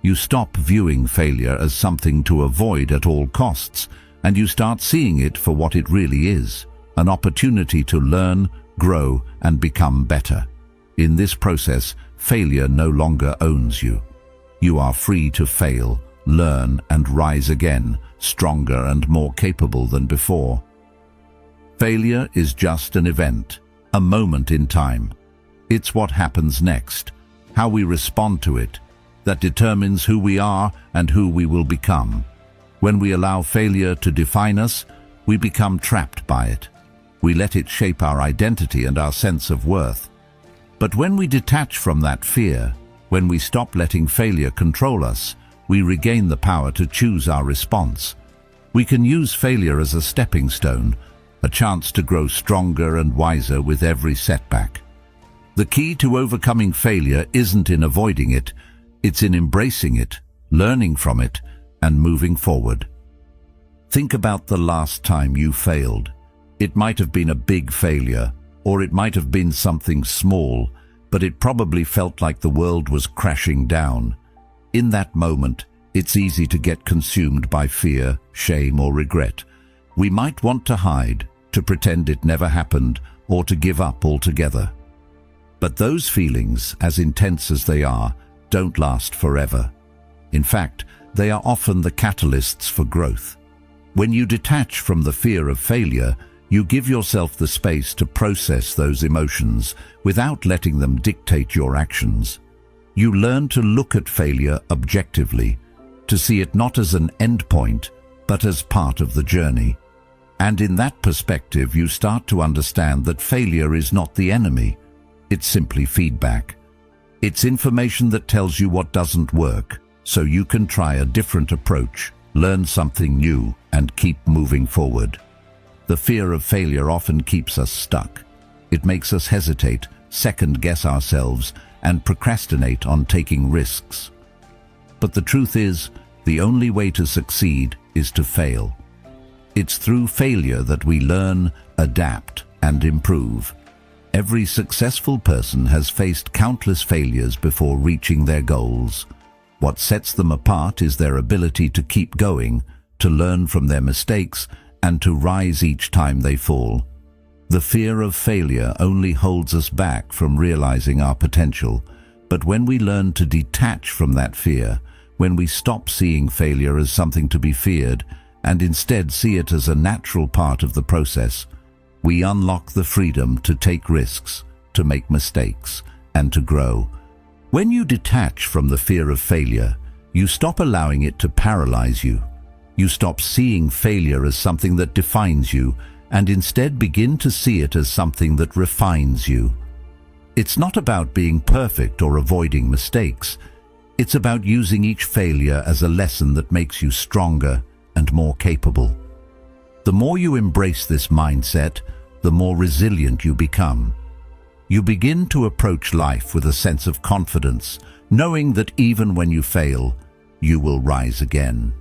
You stop viewing failure as something to avoid at all costs, and you start seeing it for what it really is, an opportunity to learn, grow, and become better. In this process, failure no longer owns you. You are free to fail, learn, and rise again, stronger and more capable than before. Failure is just an event, a moment in time. It's what happens next, how we respond to it, that determines who we are and who we will become. When we allow failure to define us, we become trapped by it. We let it shape our identity and our sense of worth. But when we detach from that fear, when we stop letting failure control us, we regain the power to choose our response. We can use failure as a stepping stone, a chance to grow stronger and wiser with every setback. The key to overcoming failure isn't in avoiding it, it's in embracing it, learning from it, and moving forward. Think about the last time you failed. It might have been a big failure, or it might have been something small, but it probably felt like the world was crashing down. In that moment, it's easy to get consumed by fear, shame, or regret. We might want to hide, to pretend it never happened, or to give up altogether. But those feelings, as intense as they are, don't last forever. In fact, they are often the catalysts for growth. When you detach from the fear of failure, you give yourself the space to process those emotions without letting them dictate your actions. You learn to look at failure objectively, to see it not as an endpoint, but as part of the journey. And in that perspective, you start to understand that failure is not the enemy. It's simply feedback. It's information that tells you what doesn't work, so you can try a different approach, learn something new, and keep moving forward. The fear of failure often keeps us stuck. It makes us hesitate, second-guess ourselves, and procrastinate on taking risks. But the truth is, the only way to succeed is to fail. It's through failure that we learn, adapt, and improve. Every successful person has faced countless failures before reaching their goals. What sets them apart is their ability to keep going, to learn from their mistakes, and to rise each time they fall. The fear of failure only holds us back from realizing our potential, but when we learn to detach from that fear, when we stop seeing failure as something to be feared and instead see it as a natural part of the process, we unlock the freedom to take risks, to make mistakes, and to grow. When you detach from the fear of failure, you stop allowing it to paralyze you. You stop seeing failure as something that defines you and instead begin to see it as something that refines you. It's not about being perfect or avoiding mistakes. It's about using each failure as a lesson that makes you stronger and more capable. The more you embrace this mindset, the more resilient you become. You begin to approach life with a sense of confidence, knowing that even when you fail, you will rise again.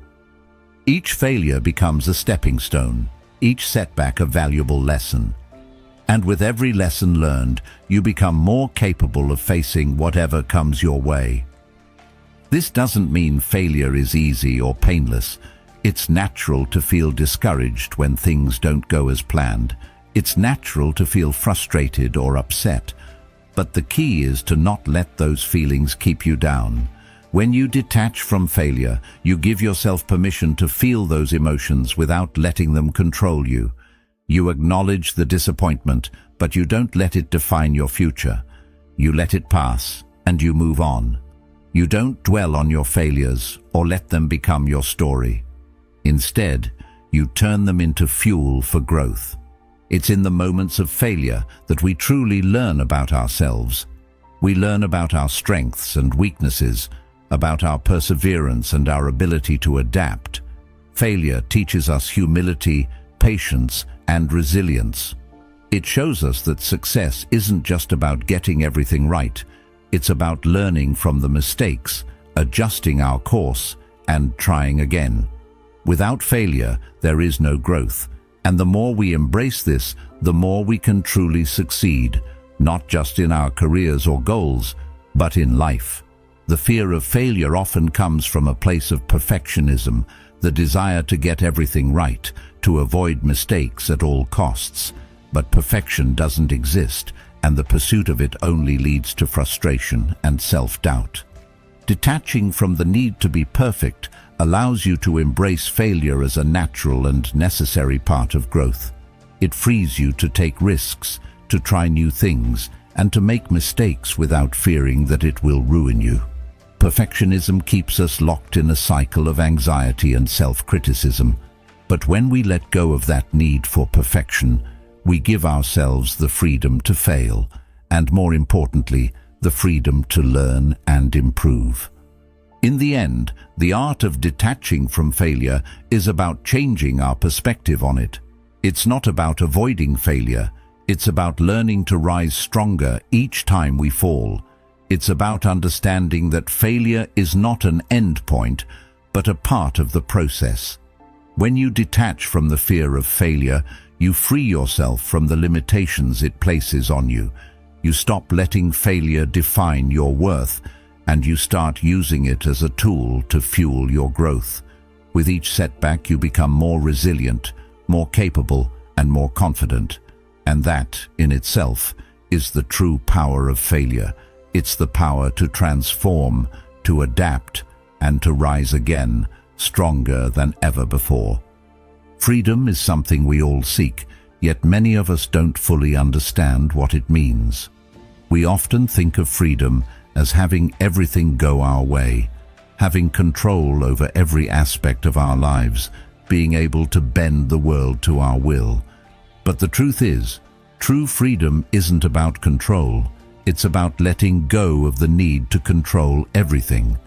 Each failure becomes a stepping stone, each setback a valuable lesson. And with every lesson learned, you become more capable of facing whatever comes your way. This doesn't mean failure is easy or painless. It's natural to feel discouraged when things don't go as planned. It's natural to feel frustrated or upset. But the key is to not let those feelings keep you down. When you detach from failure, you give yourself permission to feel those emotions without letting them control you. You acknowledge the disappointment, but you don't let it define your future. You let it pass, and you move on. You don't dwell on your failures or let them become your story. Instead, you turn them into fuel for growth. It's in the moments of failure that we truly learn about ourselves. We learn about our strengths and weaknesses, about our perseverance and our ability to adapt. Failure teaches us humility, patience, and resilience. It shows us that success isn't just about getting everything right. It's about learning from the mistakes, adjusting our course, and trying again. Without failure, there is no growth. And the more we embrace this, the more we can truly succeed, not just in our careers or goals, but in life. The fear of failure often comes from a place of perfectionism, the desire to get everything right, to avoid mistakes at all costs. But perfection doesn't exist, and the pursuit of it only leads to frustration and self-doubt. Detaching from the need to be perfect allows you to embrace failure as a natural and necessary part of growth. It frees you to take risks, to try new things, and to make mistakes without fearing that it will ruin you. Perfectionism keeps us locked in a cycle of anxiety and self-criticism. But when we let go of that need for perfection, we give ourselves the freedom to fail, and more importantly, the freedom to learn and improve. In the end, the art of detaching from failure is about changing our perspective on it. It's not about avoiding failure. It's about learning to rise stronger each time we fall. It's about understanding that failure is not an end point, but a part of the process. When you detach from the fear of failure, you free yourself from the limitations it places on you. You stop letting failure define your worth, and you start using it as a tool to fuel your growth. With each setback, you become more resilient, more capable, and more confident. And that, in itself, is the true power of failure. It's the power to transform, to adapt, and to rise again, stronger than ever before. Freedom is something we all seek, yet many of us don't fully understand what it means. We often think of freedom as having everything go our way, having control over every aspect of our lives, being able to bend the world to our will. But the truth is, true freedom isn't about control. It's about letting go of the need to control everything.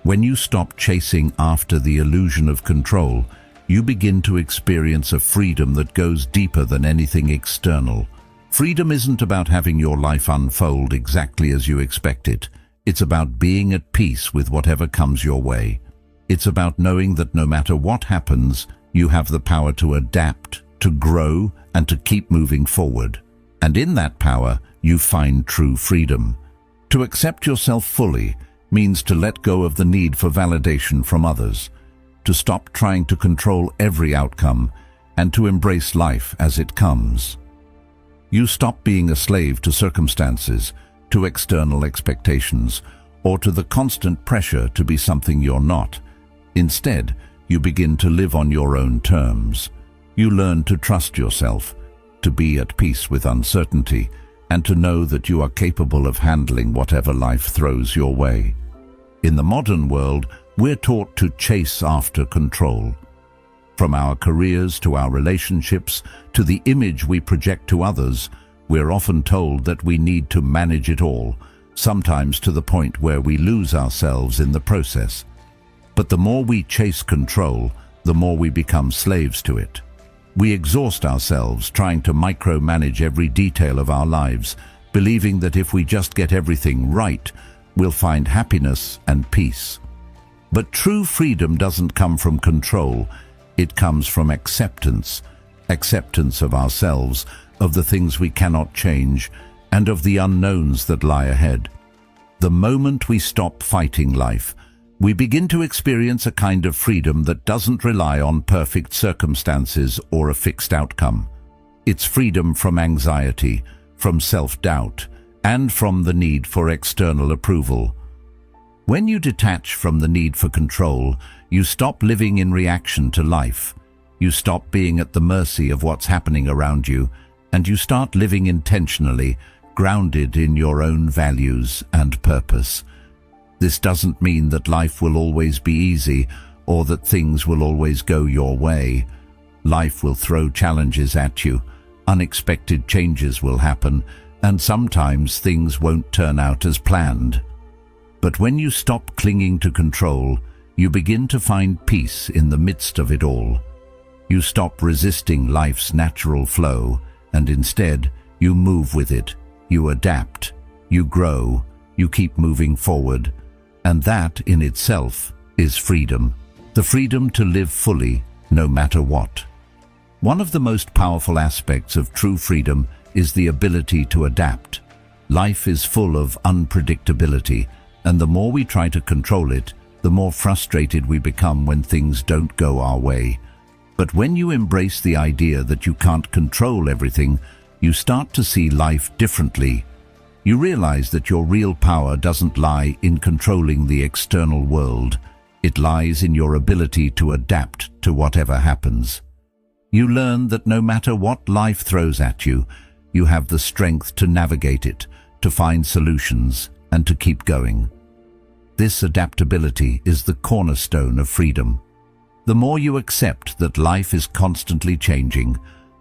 When you stop chasing after the illusion of control, you begin to experience a freedom that goes deeper than anything external. Freedom isn't about having your life unfold exactly as you expect it. It's about being at peace with whatever comes your way. It's about knowing that no matter what happens, you have the power to adapt, to grow, and to keep moving forward. And in that power, you find true freedom. To accept yourself fully means to let go of the need for validation from others, to stop trying to control every outcome, and to embrace life as it comes. You stop being a slave to circumstances, to external expectations, or to the constant pressure to be something you're not. Instead, you begin to live on your own terms. You learn to trust yourself, to be at peace with uncertainty, and to know that you are capable of handling whatever life throws your way. In the modern world, we're taught to chase after control. From our careers to our relationships to the image we project to others, we're often told that we need to manage it all, sometimes to the point where we lose ourselves in the process. But the more we chase control, the more we become slaves to it. We exhaust ourselves trying to micromanage every detail of our lives, believing that if we just get everything right, we'll find happiness and peace. But true freedom doesn't come from control. It comes from acceptance of ourselves, of the things we cannot change, and of the unknowns that lie ahead. The moment we stop fighting life, we begin to experience a kind of freedom that doesn't rely on perfect circumstances or a fixed outcome. It's freedom from anxiety, from self-doubt, and from the need for external approval. When you detach from the need for control, you stop living in reaction to life. You stop being at the mercy of what's happening around you, and you start living intentionally, grounded in your own values and purpose. This doesn't mean that life will always be easy or that things will always go your way. Life will throw challenges at you, unexpected changes will happen, and sometimes things won't turn out as planned. But when you stop clinging to control, you begin to find peace in the midst of it all. You stop resisting life's natural flow, and instead, you move with it. You adapt, you grow, you keep moving forward. And that, in itself, is freedom. The freedom to live fully, no matter what. One of the most powerful aspects of true freedom is the ability to adapt. Life is full of unpredictability, and the more we try to control it, the more frustrated we become when things don't go our way. But when you embrace the idea that you can't control everything, you start to see life differently. You realize that your real power doesn't lie in controlling the external world. It lies in your ability to adapt to whatever happens. You learn that no matter what life throws at you, you have the strength to navigate it, to find solutions, and to keep going. This adaptability is the cornerstone of freedom. The more you accept that life is constantly changing,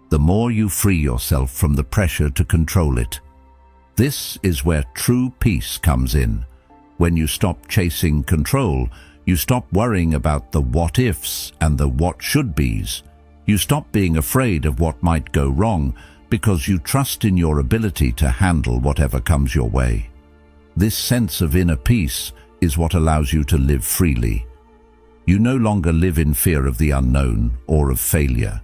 the more you free yourself from the pressure to control it. This is where true peace comes in. When you stop chasing control, you stop worrying about the what-ifs and the what-should-bes. You stop being afraid of what might go wrong because you trust in your ability to handle whatever comes your way. This sense of inner peace is what allows you to live freely. You no longer live in fear of the unknown or of failure.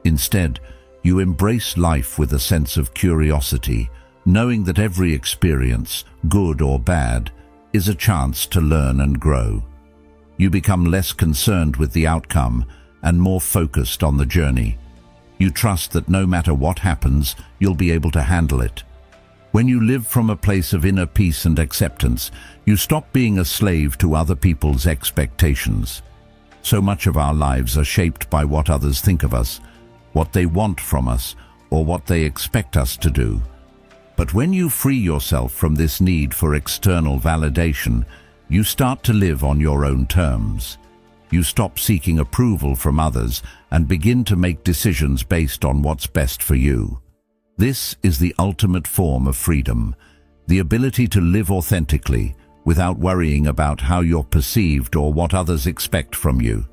Instead, you embrace life with a sense of curiosity, knowing that every experience, good or bad, is a chance to learn and grow. You become less concerned with the outcome and more focused on the journey. You trust that no matter what happens, you'll be able to handle it. When you live from a place of inner peace and acceptance, you stop being a slave to other people's expectations. So much of our lives are shaped by what others think of us, what they want from us, or what they expect us to do. But when you free yourself from this need for external validation, you start to live on your own terms. You stop seeking approval from others and begin to make decisions based on what's best for you. This is the ultimate form of freedom, the ability to live authentically without worrying about how you're perceived or what others expect from you.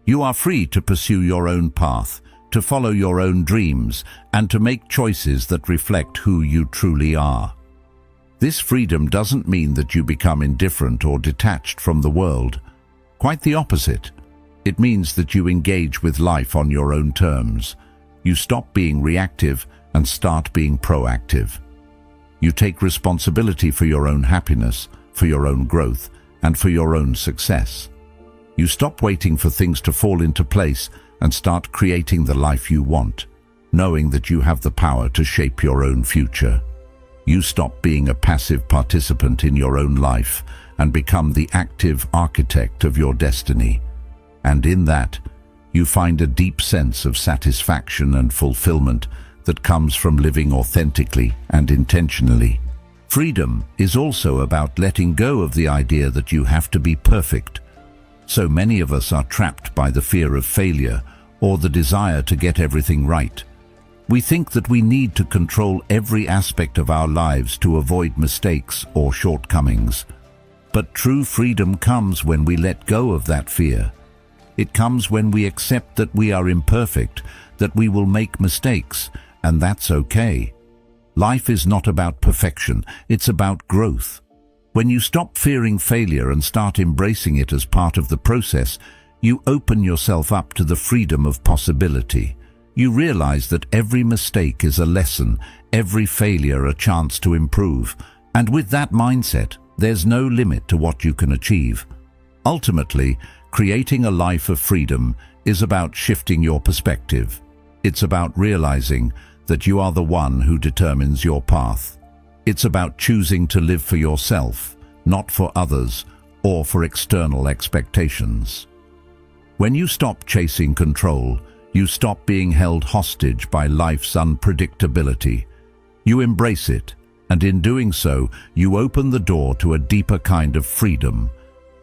You are free to pursue your own path, to follow your own dreams, and to make choices that reflect who you truly are. This freedom doesn't mean that you become indifferent or detached from the world. Quite the opposite. It means that you engage with life on your own terms. You stop being reactive and start being proactive. You take responsibility for your own happiness, for your own growth, and for your own success. You stop waiting for things to fall into place and start creating the life you want, knowing that you have the power to shape your own future. You stop being a passive participant in your own life and become the active architect of your destiny. And in that, you find a deep sense of satisfaction and fulfillment that comes from living authentically and intentionally. Freedom is also about letting go of the idea that you have to be perfect. So many of us are trapped by the fear of failure or the desire to get everything right. We think that we need to control every aspect of our lives to avoid mistakes or shortcomings. But true freedom comes when we let go of that fear. It comes when we accept that we are imperfect, that we will make mistakes, and that's okay. Life is not about perfection, it's about growth. When you stop fearing failure and start embracing it as part of the process, you open yourself up to the freedom of possibility. You realize that every mistake is a lesson, every failure a chance to improve, and with that mindset, there's no limit to what you can achieve. Ultimately, creating a life of freedom is about shifting your perspective. It's about realizing that you are the one who determines your path. It's about choosing to live for yourself, not for others or for external expectations. When you stop chasing control, you stop being held hostage by life's unpredictability. You embrace it, and in doing so, you open the door to a deeper kind of freedom,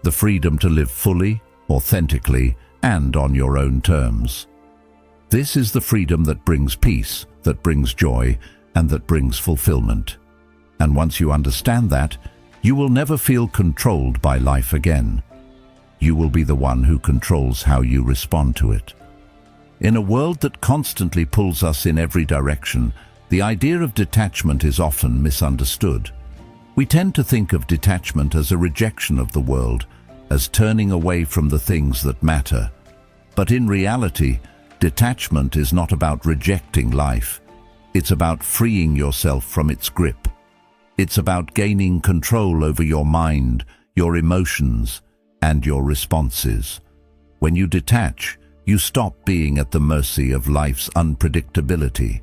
the freedom to live fully, authentically, and on your own terms. This is the freedom that brings peace, that brings joy, and that brings fulfillment. And once you understand that, you will never feel controlled by life again. You will be the one who controls how you respond to it. In a world that constantly pulls us in every direction, the idea of detachment is often misunderstood. We tend to think of detachment as a rejection of the world, as turning away from the things that matter. But in reality, detachment is not about rejecting life. It's about freeing yourself from its grip. It's about gaining control over your mind, your emotions, and your responses. When you detach, you stop being at the mercy of life's unpredictability.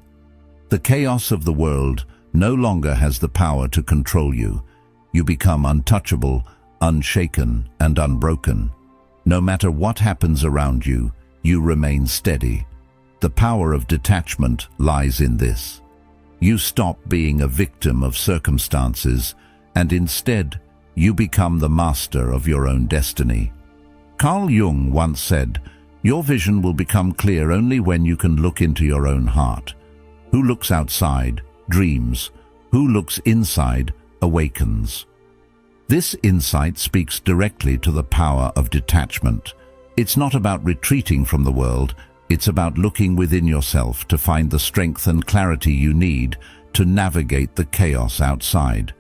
The chaos of the world no longer has the power to control you. You become untouchable, unshaken, and unbroken. No matter what happens around you, you remain steady. The power of detachment lies in this. You stop being a victim of circumstances, and instead, you become the master of your own destiny. Carl Jung once said, "Your vision will become clear only when you can look into your own heart. Who looks outside, dreams. Who looks inside, awakens." This insight speaks directly to the power of detachment. It's not about retreating from the world, it's about looking within yourself to find the strength and clarity you need to navigate the chaos outside.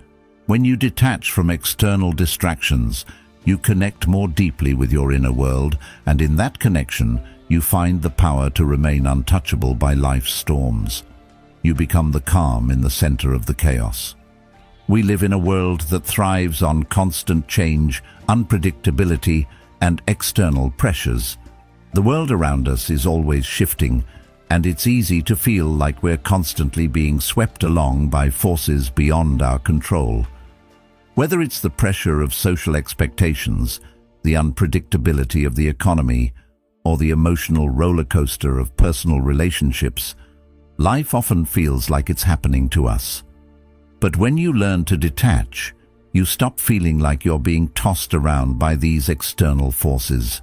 When you detach from external distractions, you connect more deeply with your inner world, and in that connection, you find the power to remain untouchable by life's storms. You become the calm in the center of the chaos. We live in a world that thrives on constant change, unpredictability, and external pressures. The world around us is always shifting, and it's easy to feel like we're constantly being swept along by forces beyond our control. Whether it's the pressure of social expectations, the unpredictability of the economy, or the emotional roller coaster of personal relationships, life often feels like it's happening to us. But when you learn to detach, you stop feeling like you're being tossed around by these external forces.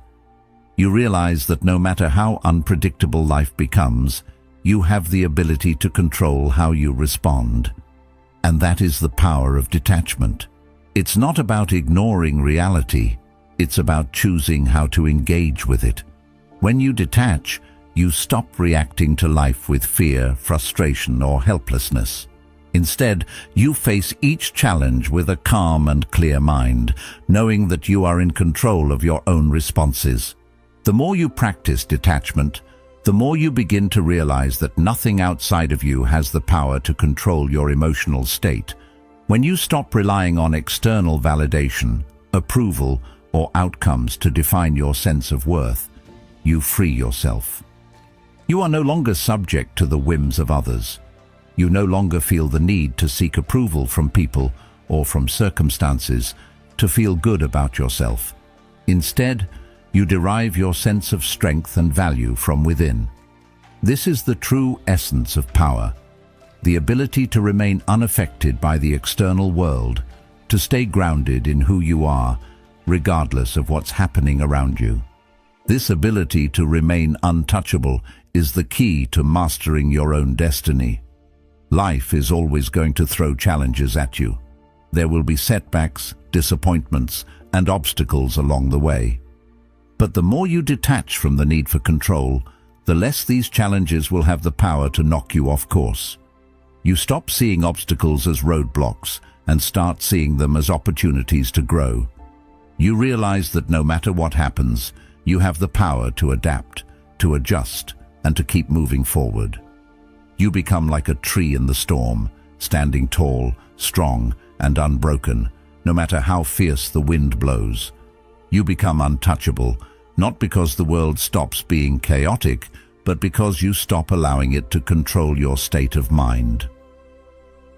You realize that no matter how unpredictable life becomes, you have the ability to control how you respond. And that is the power of detachment. It's not about ignoring reality, it's about choosing how to engage with it. When you detach, you stop reacting to life with fear, frustration, or helplessness. Instead, you face each challenge with a calm and clear mind, knowing that you are in control of your own responses. The more you practice detachment, the more you begin to realize that nothing outside of you has the power to control your emotional state. When you stop relying on external validation, approval, or outcomes to define your sense of worth, you free yourself. You are no longer subject to the whims of others. You no longer feel the need to seek approval from people or from circumstances to feel good about yourself. Instead, you derive your sense of strength and value from within. This is the true essence of power, the ability to remain unaffected by the external world, to stay grounded in who you are, regardless of what's happening around you. This ability to remain untouchable is the key to mastering your own destiny. Life is always going to throw challenges at you. There will be setbacks, disappointments, and obstacles along the way. But the more you detach from the need for control, the less these challenges will have the power to knock you off course. You stop seeing obstacles as roadblocks and start seeing them as opportunities to grow. You realize that no matter what happens, you have the power to adapt, to adjust, and to keep moving forward. You become like a tree in the storm, standing tall, strong, and unbroken, no matter how fierce the wind blows. You become untouchable, not because the world stops being chaotic, but because you stop allowing it to control your state of mind.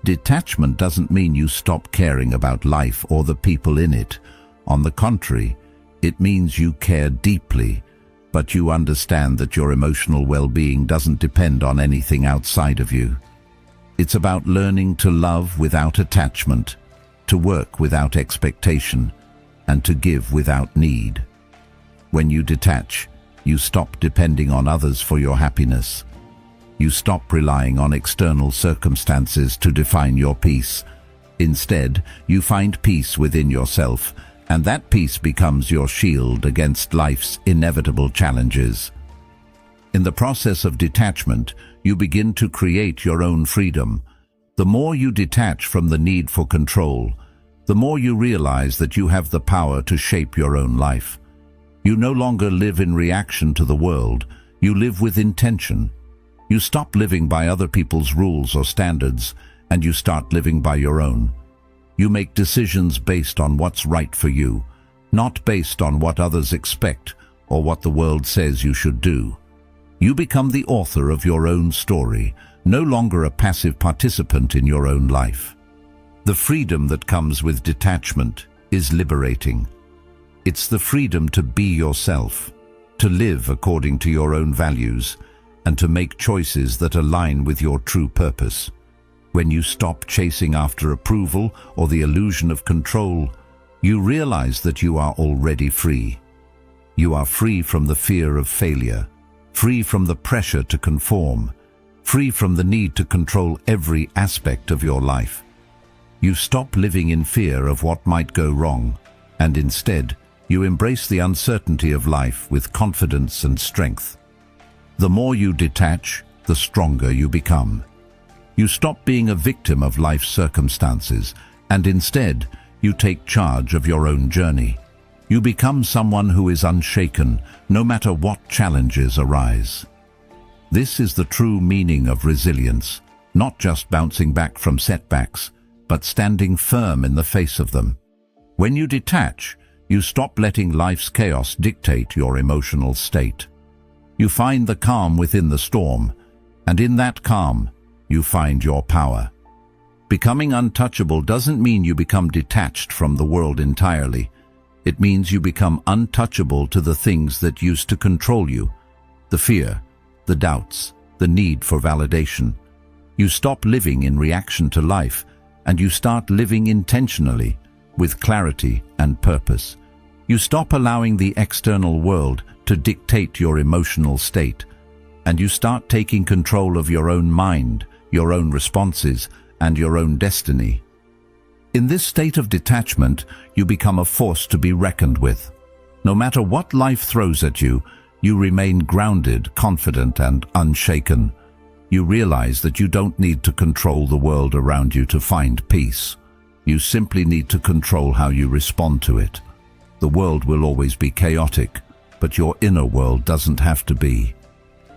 Detachment doesn't mean you stop caring about life or the people in it. On the contrary, it means you care deeply, but you understand that your emotional well-being doesn't depend on anything outside of you. It's about learning to love without attachment, to work without expectation, and to give without need. When you detach, you stop depending on others for your happiness. You stop relying on external circumstances to define your peace. Instead, you find peace within yourself, and that peace becomes your shield against life's inevitable challenges. In the process of detachment, you begin to create your own freedom. The more you detach from the need for control, the more you realize that you have the power to shape your own life. You no longer live in reaction to the world, you live with intention. You stop living by other people's rules or standards, and you start living by your own. You make decisions based on what's right for you, not based on what others expect or what the world says you should do. You become the author of your own story, no longer a passive participant in your own life. The freedom that comes with detachment is liberating. It's the freedom to be yourself, to live according to your own values, and to make choices that align with your true purpose. When you stop chasing after approval or the illusion of control, you realize that you are already free. You are free from the fear of failure, free from the pressure to conform, free from the need to control every aspect of your life. You stop living in fear of what might go wrong, and instead, you embrace the uncertainty of life with confidence and strength. The more you detach, the stronger you become. You stop being a victim of life's circumstances, and instead, you take charge of your own journey. You become someone who is unshaken, no matter what challenges arise. This is the true meaning of resilience, not just bouncing back from setbacks, but standing firm in the face of them. When you detach, you stop letting life's chaos dictate your emotional state. You find the calm within the storm, and in that calm, you find your power. Becoming untouchable doesn't mean you become detached from the world entirely. It means you become untouchable to the things that used to control you, the fear, the doubts, the need for validation. You stop living in reaction to life, and you start living intentionally, with clarity and purpose. You stop allowing the external world to dictate your emotional state, and you start taking control of your own mind, your own responses, and your own destiny. In this state of detachment, you become a force to be reckoned with. No matter what life throws at you, you remain grounded, confident, and unshaken. You realize that you don't need to control the world around you to find peace. You simply need to control how you respond to it. The world will always be chaotic, but your inner world doesn't have to be.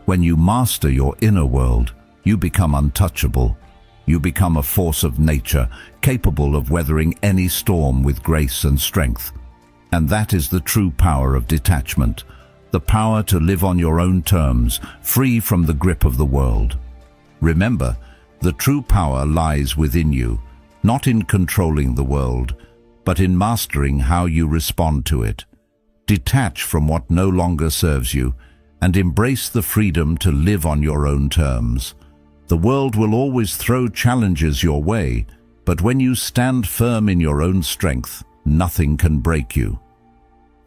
When you master your inner world, you become untouchable. You become a force of nature, capable of weathering any storm with grace and strength. And that is the true power of detachment, the power to live on your own terms, free from the grip of the world. Remember, the true power lies within you, not in controlling the world, but in mastering how you respond to it. Detach from what no longer serves you, and embrace the freedom to live on your own terms. The world will always throw challenges your way, but when you stand firm in your own strength, nothing can break you.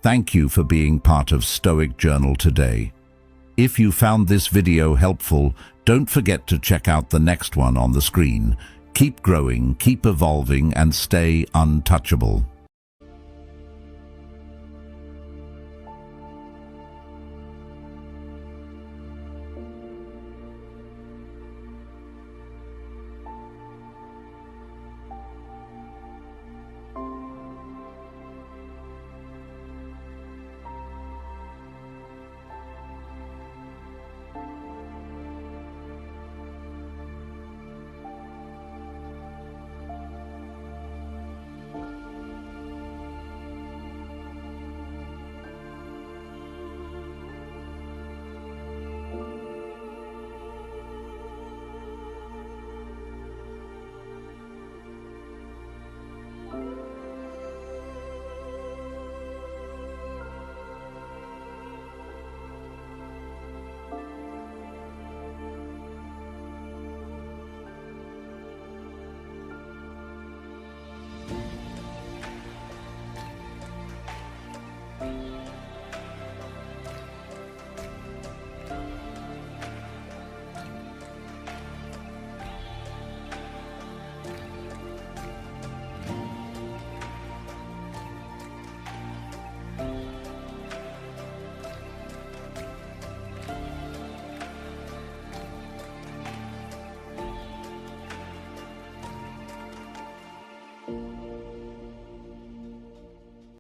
Thank you for being part of Stoic Journal today. If you found this video helpful, don't forget to check out the next one on the screen. Keep growing, keep evolving, and stay untouchable.